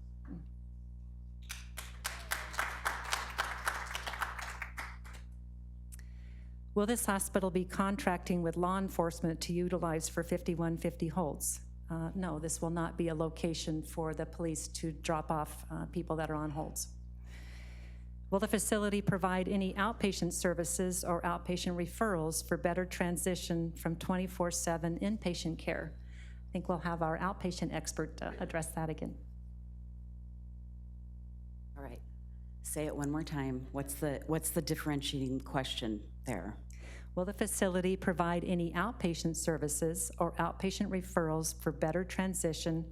Will this hospital be contracting with law enforcement to utilize for 5150 holds? No, this will not be a location for the police to drop off people that are on holds. Will the facility provide any outpatient services or outpatient referrals for better transition from 24/7 inpatient care? I think we'll have our outpatient expert address that again. All right, say it one more time. What's the differentiating question there? Will the facility provide any outpatient services or outpatient referrals for better transition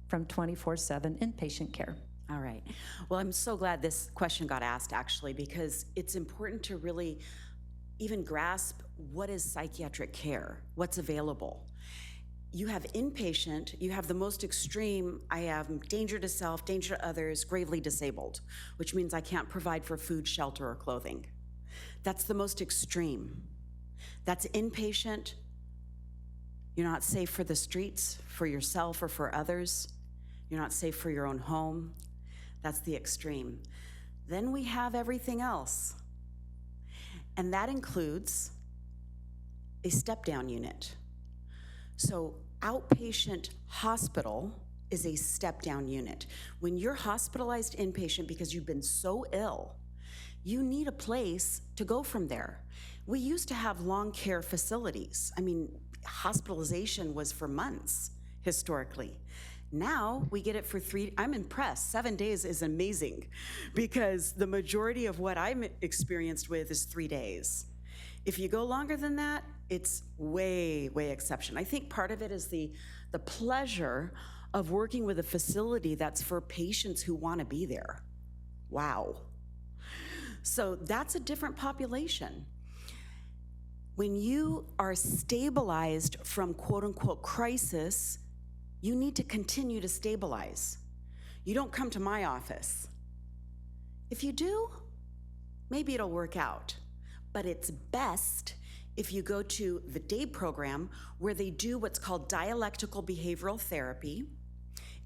from 24/7 inpatient care? All right. Well, I'm so glad this question got asked, actually, because it's important to really even grasp what is psychiatric care, what's available. You have inpatient, you have the most extreme, I have danger to self, danger to others, gravely disabled, which means I can't provide for food, shelter, or clothing. That's the most extreme. That's inpatient. You're not safe for the streets, for yourself or for others. You're not safe for your own home. That's the extreme. Then we have everything else. And that includes a step-down unit. So outpatient hospital is a step-down unit. When you're hospitalized inpatient because you've been so ill, you need a place to go from there. We used to have long care facilities. I mean, hospitalization was for months historically. Now we get it for 3, I'm impressed. 7 days is amazing because the majority of what I'm experienced with is 3 days. If you go longer than that, it's way, way exception. I think part of it is the pleasure of working with a facility that's for patients who want to be there. Wow. So that's a different population. When you are stabilized from quote unquote crisis, you need to continue to stabilize. You don't come to my office. If you do, maybe it'll work out. But it's best if you go to the day program where they do what's called dialectical behavioral therapy.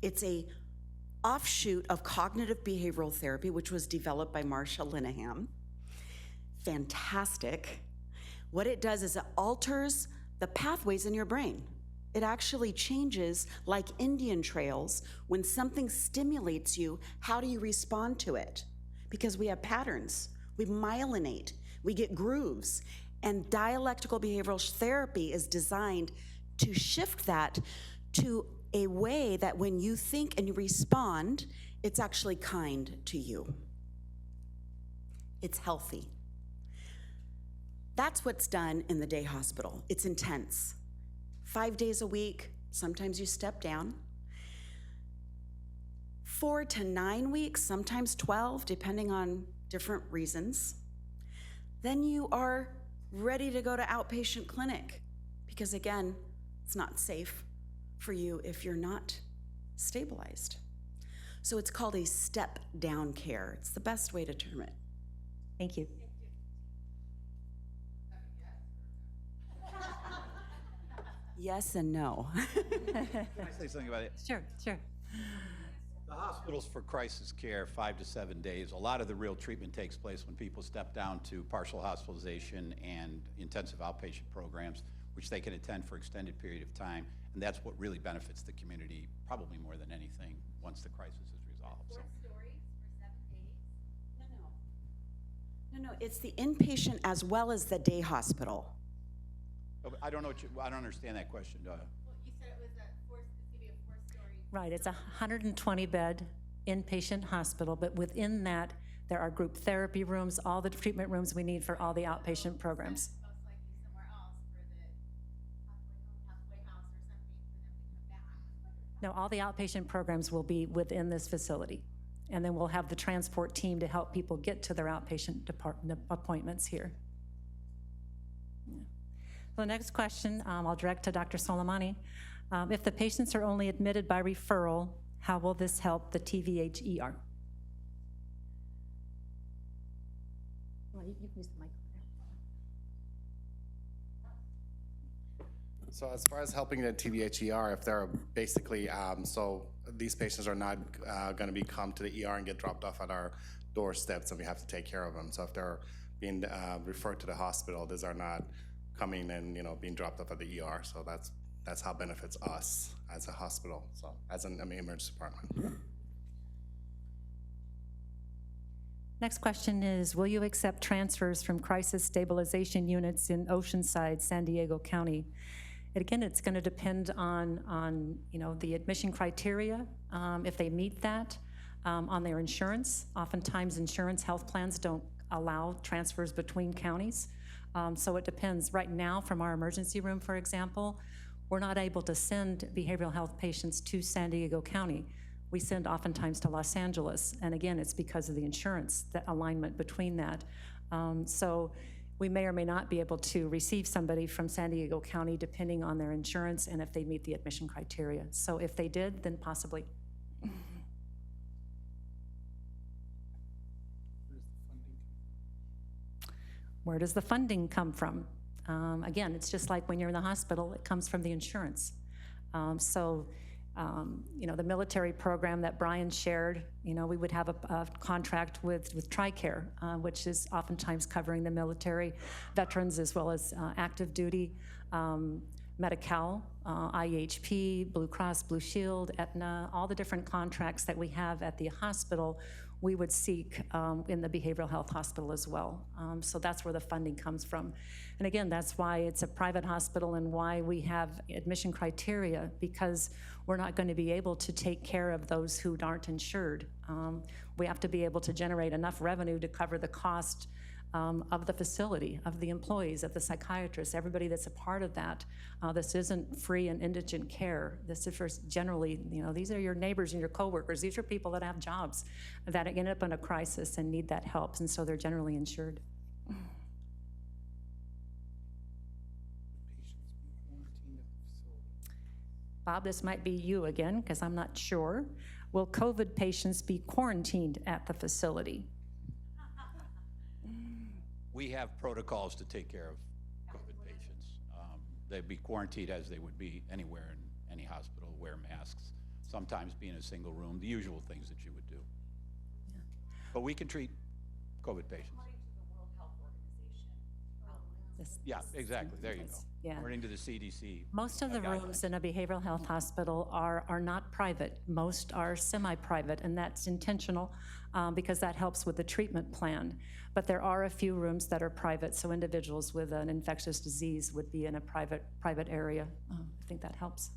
It's a offshoot of cognitive behavioral therapy, which was developed by Marsha Linehan. Fantastic. What it does is it alters the pathways in your brain. It actually changes, like Indian trails, when something stimulates you, how do you respond to it? Because we have patterns, we myelinate, we get grooves, and dialectical behavioral therapy is designed to shift that to a way that when you think and you respond, it's actually kind to you. It's healthy. That's what's done in the day hospital. It's intense. 5 days a week, sometimes you step down. 4 to 9 weeks, sometimes 12, depending on different reasons. Then you are ready to go to outpatient clinic because, again, it's not safe for you if you're not stabilized. So it's called a step-down care. It's the best way to term it. Thank you. Yes and no. Can I say something about it? Sure, sure. The hospitals for crisis care, 5 to 7 days. A lot of the real treatment takes place when people step down to partial hospitalization and intensive outpatient programs, which they can attend for extended period of time. And that's what really benefits the community, probably more than anything, once the crisis is resolved. So. 4 stories for 7 days? No, it's the inpatient as well as the day hospital. Oh, but I don't know what I don't understand that question. Well, you said it was it's gonna be a 4-story. Right, it's a 120-bed inpatient hospital, but within that, there are group therapy rooms, all the treatment rooms we need for all the outpatient programs. Most likely somewhere else for the halfway house or something for them to come back. No, all the outpatient programs will be within this facility. And then we'll have the transport team to help people get to their outpatient department appointments here. So the next question, I'll direct to Dr. Soleimani. If the patients are only admitted by referral, how will this help the TVH-ER? Well, you can use the mic. So as far as helping the TVHER, if they're basically, so these patients are not going to be come to the ER and get dropped off at our doorsteps, and we have to take care of them. So if they're being referred to the hospital, these are not coming and being dropped off at the ER. So that's how it benefits us as a hospital, so as an emergency department. Next question is, will you accept transfers from crisis stabilization units in Oceanside, San Diego County? And again, it's going to depend on the admission criteria, if they meet that, on their insurance. Oftentimes, insurance health plans don't allow transfers between counties. So it depends. Right now, from our emergency room, for example, we're not able to send behavioral health patients to San Diego County. We send oftentimes to Los Angeles. And again, it's because of the insurance, the alignment between that. So we may or may not be able to receive somebody from San Diego County depending on their insurance and if they meet the admission criteria. So if they did, then possibly. Where does the funding come from? Again, it's just like when you're in the hospital, it comes from the insurance. The military program that Brian shared, we would have a contract with TRICARE, which is oftentimes covering the military veterans as well as active duty, Medi-Cal, IHP, Blue Cross, Blue Shield, Aetna, all the different contracts that we have at the hospital, we would seek in the behavioral health hospital as well. So that's where the funding comes from. And again, that's why it's a private hospital and why we have admission criteria, because we're not going to be able to take care of those who aren't insured. We have to be able to generate enough revenue to cover the cost of the facility, of the employees, of the psychiatrists, everybody that's a part of that. This isn't free and indigent care. This is for generally, these are your neighbors and your coworkers. These are people that have jobs that end up in a crisis and need that help, and so they're generally insured. Bob, this might be you again, because I'm not sure. Will COVID patients be quarantined at the facility? We have protocols to take care of COVID patients. They'd be quarantined as they would be anywhere in any hospital, wear masks, sometimes be in a single room, the usual things that you would do. Yeah. But we can treat COVID patients. According to the World Health Organization. Yeah, exactly, there you go. Yeah. According to the CDC. Most of the rooms in a behavioral health hospital are not private. Most are semi-private, and that's intentional because that helps with the treatment plan. But there are a few rooms that are private, so individuals with an infectious disease would be in a private area. I think that helps.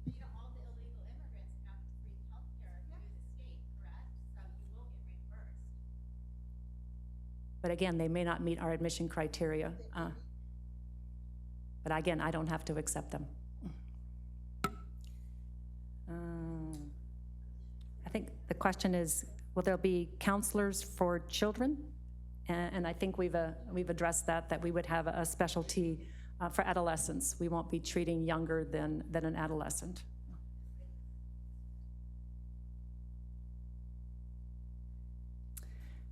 All the illegal immigrants have free health care through the state, correct? So you will get reimbursed. But again, they may not meet our admission criteria. But again, I don't have to accept them. I think the question is, will there be counselors for children? And I think we've addressed that we would have a specialty for adolescents. We won't be treating younger than an adolescent.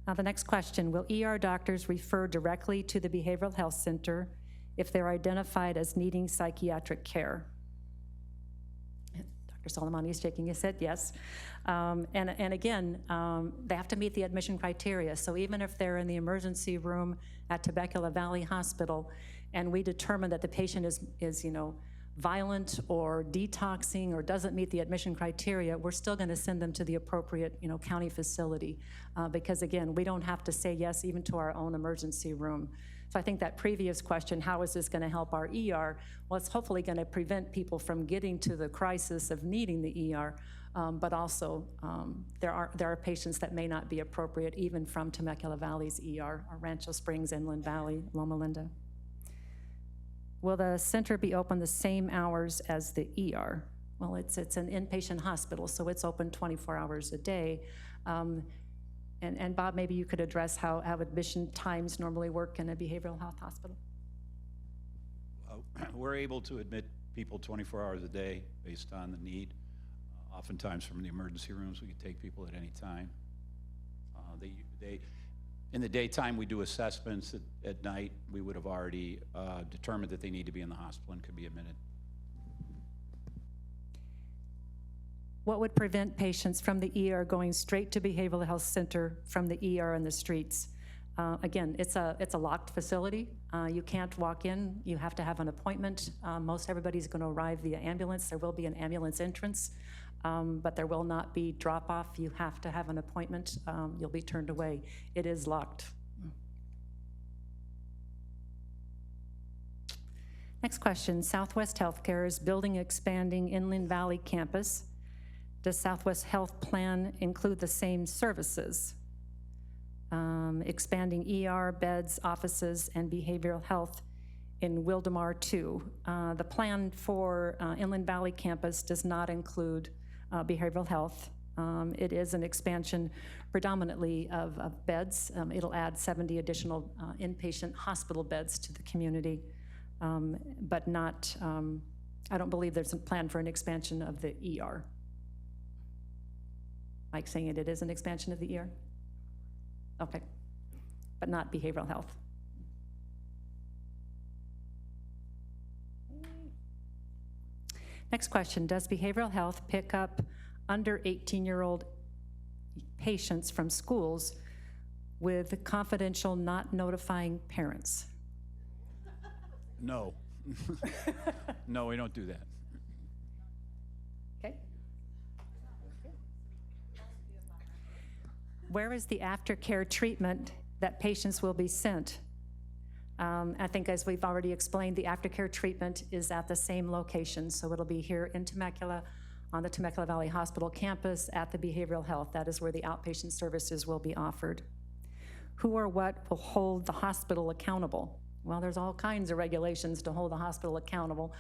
Now, the next question, will ER doctors refer directly to the behavioral health center if they're identified as needing psychiatric care? Dr. Soleimani is shaking his head, yes. And again, they have to meet the admission criteria. So even if they're in the emergency room at Temecula Valley Hospital and we determine that the patient is violent or detoxing or doesn't meet the admission criteria, we're still going to send them to the appropriate county facility because again, we don't have to say yes even to our own emergency room. So I think that previous question, how is this going to help our ER? Well, it's hopefully going to prevent people from getting to the crisis of needing the ER, but also there are patients that may not be appropriate even from Temecula Valley's ER, or Rancho Springs, Inland Valley, Loma Linda. Will the center be open the same hours as the ER? Well, it's an inpatient hospital, so it's open 24 hours a day. And Bob, maybe you could address how admission times normally work in a behavioral health hospital. We're able to admit people 24 hours a day based on the need. Oftentimes from the emergency rooms, we can take people at any time. In the daytime, we do assessments. At night, we would have already determined that they need to be in the hospital and could be admitted. What would prevent patients from the ER going straight to behavioral health center from the ER in the streets? Again, it's a locked facility. You can't walk in. You have to have an appointment. Most everybody's going to arrive via ambulance. There will be an ambulance entrance, but there will not be drop-off. You have to have an appointment. You'll be turned away. It is locked. Next question. Southwest Healthcare is building expanding Inland Valley campus. Does Southwest Health Plan include the same services? Expanding ER, beds, offices, and behavioral health in Wildemar 2. The plan for Inland Valley campus does not include behavioral health. It is an expansion predominantly of beds. It'll add 70 additional inpatient hospital beds to the community, but not, I don't believe there's a plan for an expansion of the ER. Mike saying it is an expansion of the ER? Okay, but not behavioral health. Next question, does behavioral health pick up under 18-year-old patients from schools with confidential not notifying parents? No. No, we don't do that. Okay. Where is the aftercare treatment that patients will be sent? I think as we've already explained, the aftercare treatment is at the same location. So it'll be here in Temecula on the Temecula Valley Hospital campus at the behavioral health. That is where the outpatient services will be offered. Who or what will hold the hospital accountable? Well, there's all kinds of regulations to hold the hospital accountable.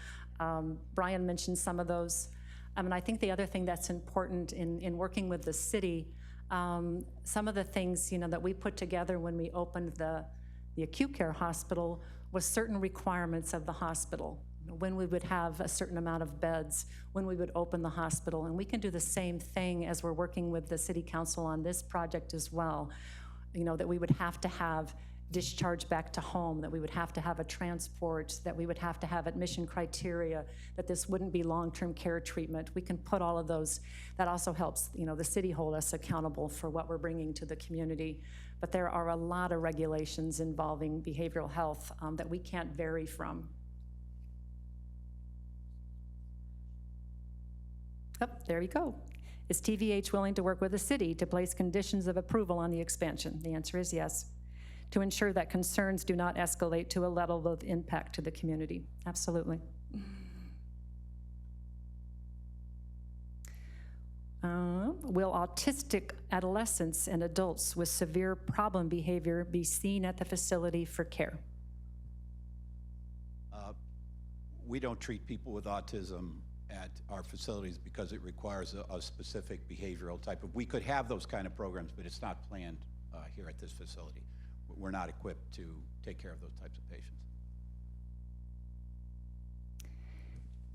Brian mentioned some of those. I think the other thing that's important in working with the city, some of the things that we put together when we opened the acute care hospital was certain requirements of the hospital, when we would have a certain amount of beds, when we would open the hospital. And we can do the same thing as we're working with the city council on this project as well, that we would have to have discharge back to home, that we would have to have a transport, that we would have to have admission criteria, that this wouldn't be long-term care treatment. We can put all of those. That also helps, the city hold us accountable for what we're bringing to the community. But there are a lot of regulations involving behavioral health that we can't vary from. Oh, there you go. Is TVH willing to work with the city to place conditions of approval on the expansion? The answer is yes. To ensure that concerns do not escalate to a level of impact to the community. Absolutely. Will autistic adolescents and adults with severe problem behavior be seen at the facility for care? We don't treat people with autism at our facilities because it requires a specific behavioral type of, we could have those kind of programs, but it's not planned here at this facility. We're not equipped to take care of those types of patients.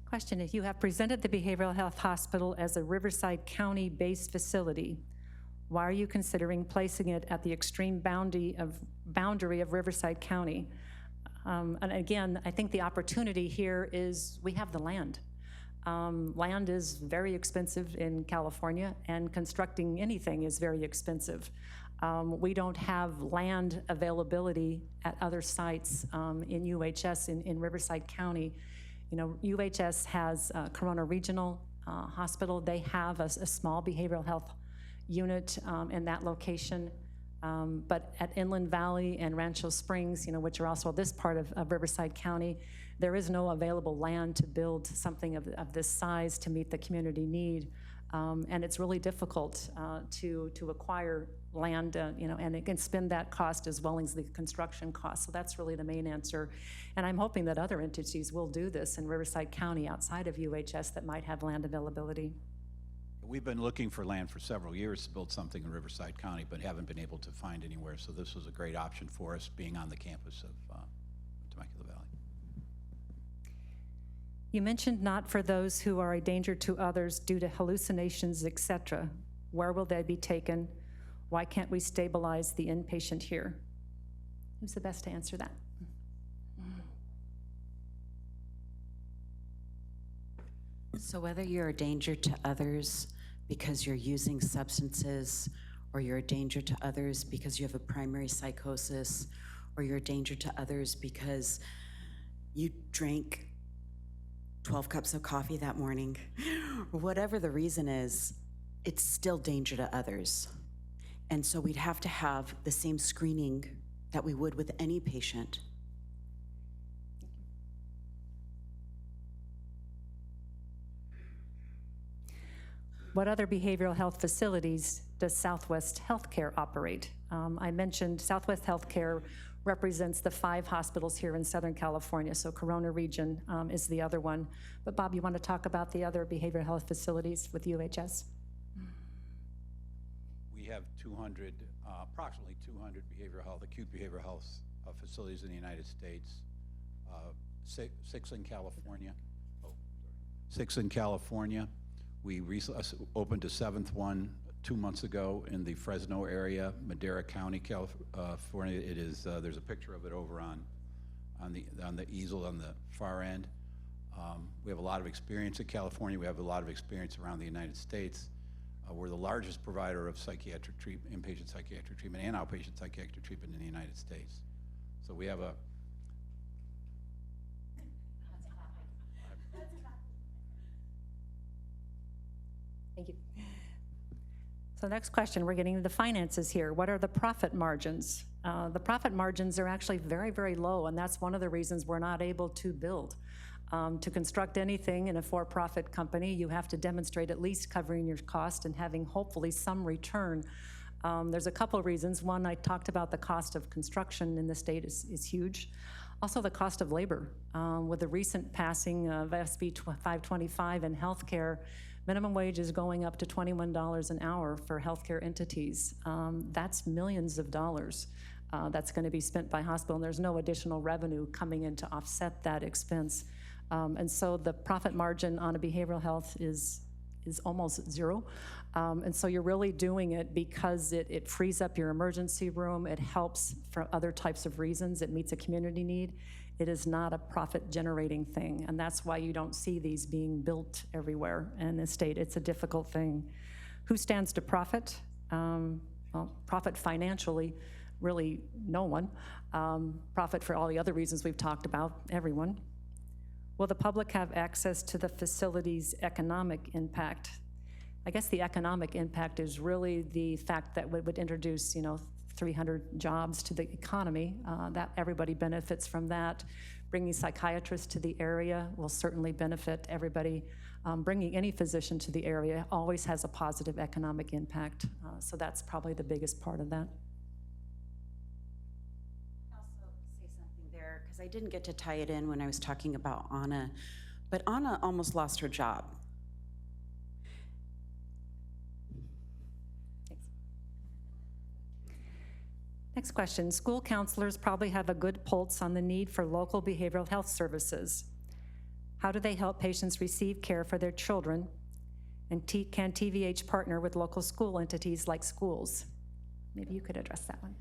Question, if you have presented the Behavioral Health Hospital as a Riverside County-based facility, why are you considering placing it at the extreme boundary of Riverside County? And again, I think the opportunity here is we have the land. Land is very expensive in California, and constructing anything is very expensive. We don't have land availability at other sites in UHS in Riverside County. You know, UHS has Corona Regional Hospital. They have a small behavioral health unit in that location. But at Inland Valley and Rancho Springs, you know, which are also this part of Riverside County, there is no available land to build something of this size to meet the community need. And it's really difficult to acquire land, you know, and it can spend that cost as well as the construction cost. So that's really the main answer. And I'm hoping that other entities will do this in Riverside County outside of UHS that might have land availability. We've been looking for land for several years to build something in Riverside County, but haven't been able to find anywhere. So this was a great option for us, being on the campus of Temecula Valley. You mentioned not for those who are a danger to others due to hallucinations, etc. Where will they be taken? Why can't we stabilize the inpatient here? Who's the best to answer that? So whether you're a danger to others because you're using substances, or you're a danger to others because you have a primary psychosis, or you're a danger to others because you drank 12 cups of coffee that morning, or whatever the reason is, it's still danger to others. And so we'd have to have the same screening that we would with any patient. What other behavioral health facilities does Southwest Healthcare operate? I mentioned Southwest Healthcare represents the 5 hospitals here in Southern California, so Corona Region is the other one. But Bob, you want to talk about the other behavioral health facilities with UHS? We have approximately 200 acute behavioral health facilities in the United States, 6 in California. 6 in California. We recently opened a 7th one 2 months ago in the Fresno area, Madera County, California. It is. There's a picture of it over on the easel on the far end. We have a lot of experience in California. We have a lot of experience around the United States. We're the largest provider of psychiatric treatment, inpatient psychiatric treatment, and outpatient psychiatric treatment in the United States. So we have a. Thank you. So next question, we're getting into the finances here. What are the profit margins? The profit margins are actually very, very low, and that's one of the reasons we're not able to build. To construct anything in a for-profit company, you have to demonstrate at least covering your cost and having hopefully some return. There's a couple of reasons. One, I talked about the cost of construction in the state is huge. Also the cost of labor. With the recent passing of SB 525 in healthcare, minimum wage is going up to $21 an hour for healthcare entities. That's millions of dollars that's going to be spent by hospital, and there's no additional revenue coming in to offset that expense. And so the profit margin on a behavioral health is almost zero. And so you're really doing it because it frees up your emergency room. It helps for other types of reasons. It meets a community need. It is not a profit-generating thing, and that's why you don't see these being built everywhere in the state. It's a difficult thing. Who stands to profit? Well, profit financially, really no one. Profit for all the other reasons we've talked about, everyone. Will the public have access to the facility's economic impact? I guess the economic impact is really the fact that we would introduce, 300 jobs to the economy, that everybody benefits from that. Bringing psychiatrists to the area will certainly benefit everybody. Bringing any physician to the area always has a positive economic impact. So that's probably the biggest part of that. Also say something there, because I didn't get to tie it in when I was talking about Anna, but Anna almost lost her job. Next question. School counselors probably have a good pulse on the need for local behavioral health services. How do they help patients receive care for their children? And can TVH partner with local school entities like schools? Maybe you could address that one.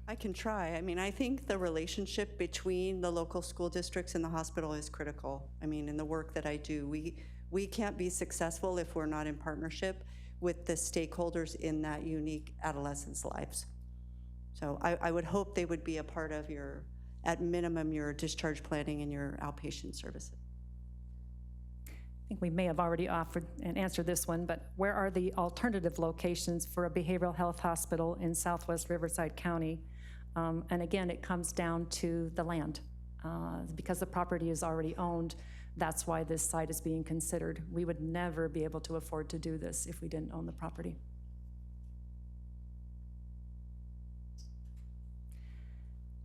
I can try. I mean, I think the relationship between the local school districts and the hospital is critical. I mean, in the work that I do, we can't be successful if we're not in partnership with the stakeholders in that unique adolescents' lives. So I would hope they would be a part of your, at minimum, your discharge planning and your outpatient services. I think we may have already offered and answered this one, but where are the alternative locations for a behavioral health hospital in Southwest Riverside County? And again, it comes down to the land. Because the property is already owned, that's why this site is being considered. We would never be able to afford to do this if we didn't own the property.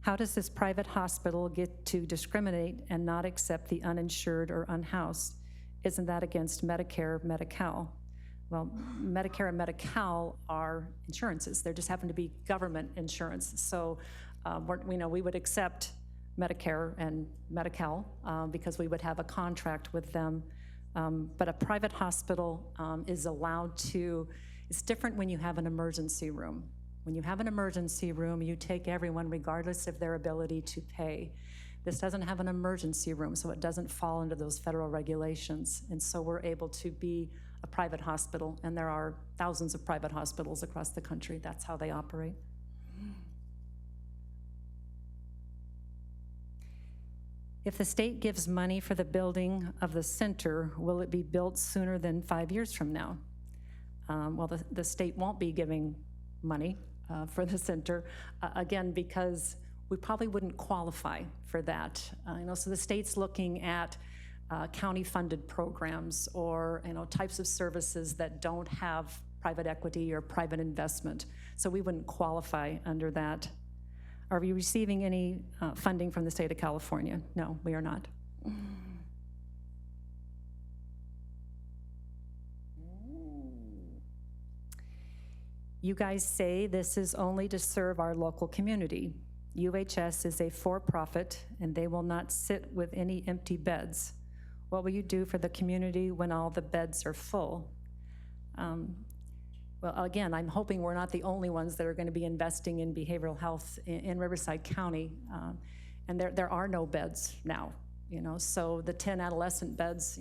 How does this private hospital get to discriminate and not accept the uninsured or unhoused? Isn't that against Medicare, Medi-Cal? Well, Medicare and Medi-Cal are insurances. They just happen to be government insurance. So we would accept Medicare and Medi-Cal because we would have a contract with them. But a private hospital is allowed to, it's different when you have an emergency room. When you have an emergency room, you take everyone regardless of their ability to pay. This doesn't have an emergency room, so it doesn't fall into those federal regulations. And so we're able to be a private hospital, and there are thousands of private hospitals across the country. That's how they operate. If the state gives money for the building of the center, will it be built sooner than 5 years from now? Well, the state won't be giving money for the center, again, because we probably wouldn't qualify for that. So the state's looking at county-funded programs or types of services that don't have private equity or private investment. So we wouldn't qualify under that. Are we receiving any funding from the state of California? No, we are not. You guys say this is only to serve our local community. UHS is a for-profit, and they will not sit with any empty beds. What will you do for the community when all the beds are full? Well, again, I'm hoping we're not the only ones that are going to be investing in behavioral health in Riverside County, and there are no beds now. So the 10 adolescent beds,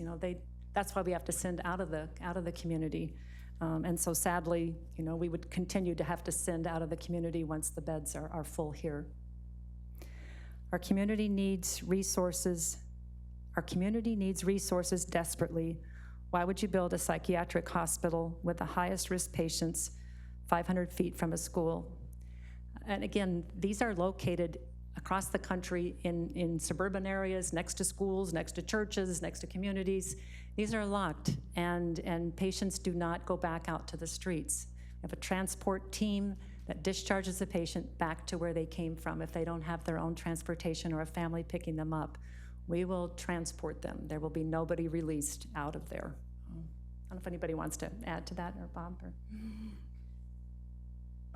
that's why we have to send out of the community. And so sadly, we would continue to have to send out of the community once the beds are full here. Our community needs resources. Our community needs resources desperately. Why would you build a psychiatric hospital with the highest risk patients 500 feet from a school? And again, these are located across the country in suburban areas, next to schools, next to churches, next to communities. These are locked, and patients do not go back out to the streets. We have a transport team that discharges the patient back to where they came from if they don't have their own transportation or a family picking them up. We will transport them. There will be nobody released out of there. I don't know if anybody wants to add to that, or Bob. Or...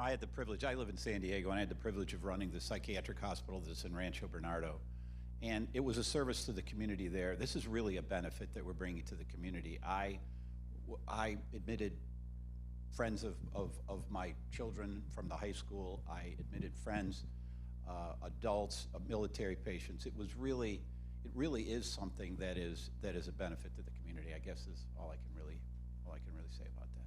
I had the privilege, I live in San Diego, and I had the privilege of running the psychiatric hospital that's in Rancho Bernardo. And it was a service to the community there. This is really a benefit that we're bringing to the community. I admitted friends of my children from the high school. I admitted friends, adults, military patients. It really is something that is a benefit to the community. I guess is all I can really say about that.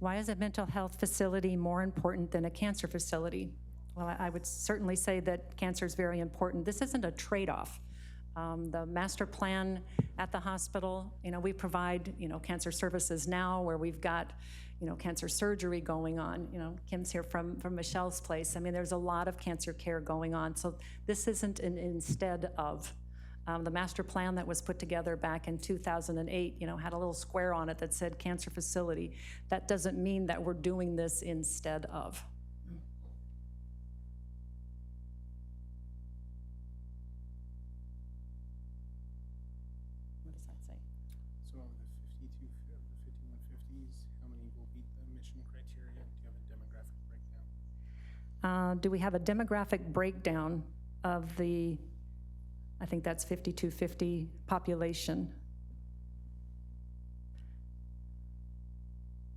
Why is a mental health facility more important than a cancer facility? Well, I would certainly say that cancer is very important. This isn't a trade-off. The master plan at the hospital, we provide, cancer services now where we've got, cancer surgery going on. Kim's here from Michelle's place. I mean, there's a lot of cancer care going on. So this isn't an instead of. The master plan that was put together back in 2008, had a little square on it that said cancer facility. That doesn't mean that we're doing this instead of. What does that say? So of the 5150s, how many will meet the mission criteria? Do you have a demographic breakdown? Do we have a demographic breakdown of the, I think that's 5250 population?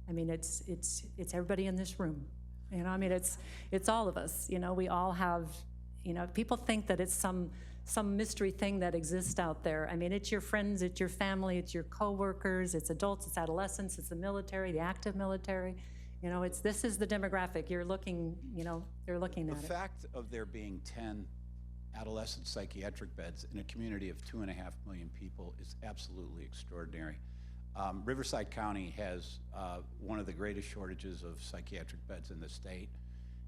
I mean, it's everybody in this room. I mean, it's all of us. We all have, people think that it's some mystery thing that exists out there. I mean, it's your friends, it's your family, it's your coworkers, it's adults, it's adolescents, it's the military, the active military. This is the demographic. You're looking, they're looking at it. The fact of there being 10 adolescent psychiatric beds in a community of 2.5 million people is absolutely extraordinary. Riverside County has one of the greatest shortages of psychiatric beds in the state.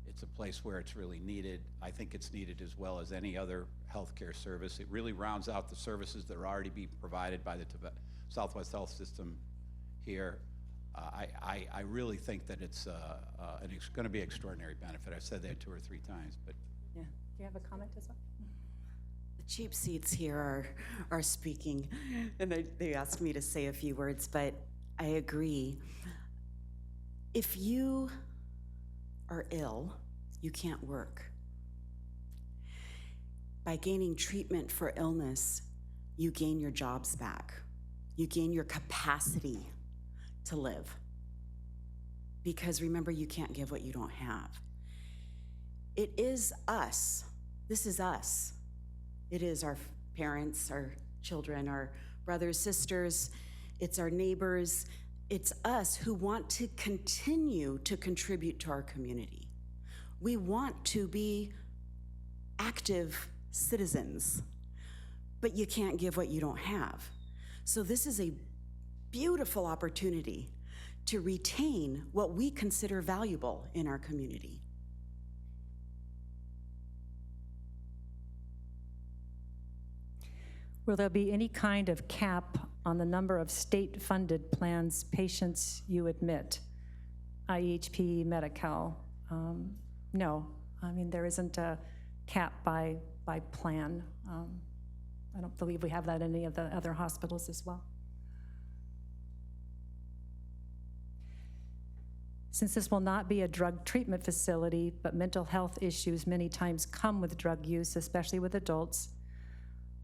It's a place where it's really needed. I think it's needed as well as any other healthcare service. It really rounds out the services that are already being provided by the Southwest Health System here. I really think that it's going to be an extraordinary benefit. I've said that 2 or 3 times, but. Yeah. Do you have a comment as well? The cheap seats here are speaking, and they asked me to say a few words, but I agree. If you are ill, you can't work. By gaining treatment for illness, you gain your jobs back. You gain your capacity to live. Because remember, you can't give what you don't have. It is us. This is us. It is our parents, our children, our brothers, sisters. It's our neighbors. It's us who want to continue to contribute to our community. We want to be active citizens, but you can't give what you don't have. So this is a beautiful opportunity to retain what we consider valuable in our community. Will there be any kind of cap on the number of state-funded plans patients you admit, IHP, Medi-Cal? No, I mean, there isn't a cap by plan. I don't believe we have that in any of the other hospitals as well. Since this will not be a drug treatment facility, but mental health issues many times come with drug use, especially with adults,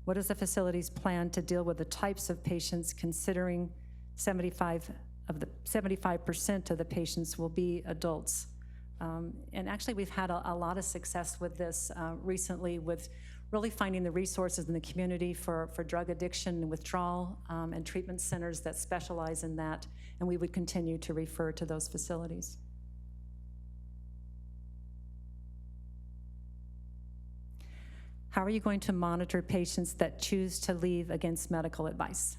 what is the facility's plan to deal with the types of patients, considering 75% of the patients will be adults? And actually, we've had a lot of success with this recently, with really finding the resources in the community for drug addiction and withdrawal, and treatment centers that specialize in that, and we would continue to refer to those facilities. How are you going to monitor patients that choose to leave against medical advice?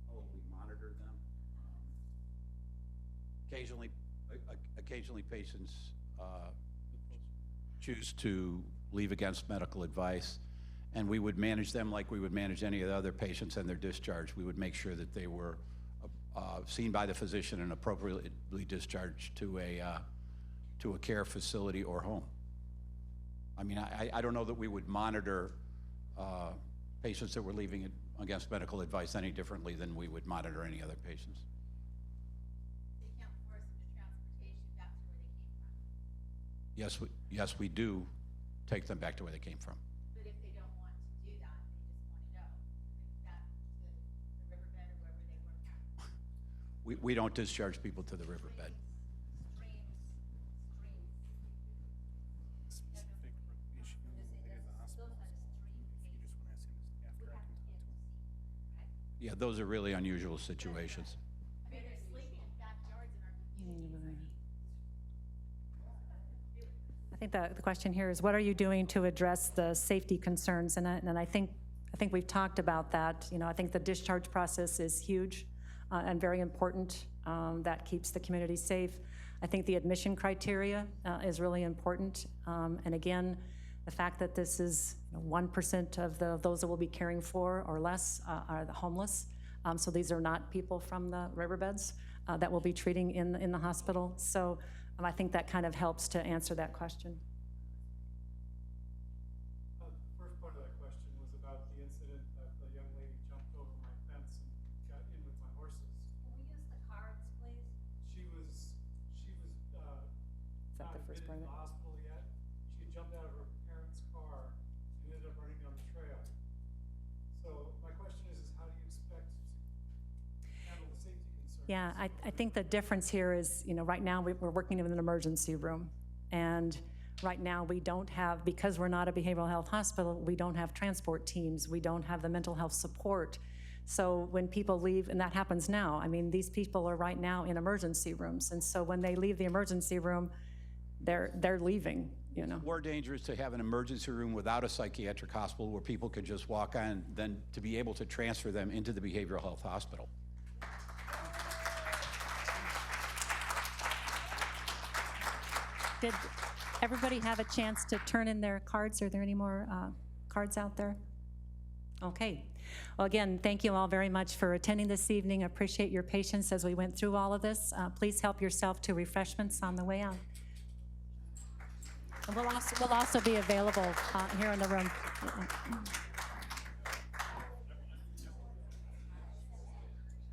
How will we monitor them? Occasionally patients choose to leave against medical advice, and we would manage them like we would manage any of the other patients and their discharge. We would make sure that they were seen by the physician and appropriately discharged to a care facility or home. I mean, I don't know that we would monitor patients that were leaving against medical advice any differently than we would monitor any other patients. They can't force them to transportation back to where they came from. Yes, we do take them back to where they came from. But if they don't want to do that, they just want to go back to the riverbed or wherever they were. We don't discharge people to the riverbed. Specific issue at the hospital. If you just want to ask him after, I can talk to him. Yeah, those are really unusual situations. I mean, they're sleeping in backyards in our community. I think the question here is, what are you doing to address the safety concerns? And I think we've talked about that. You know, I think the discharge process is huge and very important. That keeps the community safe. I think the admission criteria is really important. And again, the fact that this is 1% of those that we'll be caring for or less are the homeless. So these are not people from the riverbeds that we'll be treating in the hospital. So I think that kind of helps to answer that question. The first part of that question was about the incident that the young lady jumped over my fence and got in with my horses. Can we use the cards, please? She was that not the first admitted to part of the hospital yet. She had jumped out of her parents' car and ended up running down the trail. So my question is how do you expect to handle the safety concerns? Yeah, I think the difference here is, you know, right now we're working in an emergency room. And right now we don't have, because we're not a behavioral health hospital, we don't have transport teams. We don't have the mental health support. So when people leave, and that happens now, I mean, these people are right now in emergency rooms. And so when they leave the emergency room, they're leaving, you know. More dangerous to have an emergency room without a psychiatric hospital where people could just walk on than to be able to transfer them into the behavioral health hospital. Did everybody have a chance to turn in their cards? Are there any more cards out there? Okay. Well, again, thank you all very much for attending this evening. I appreciate your patience as we went through all of this. Please help yourself to refreshments on the way out. And we'll also be available here in the room.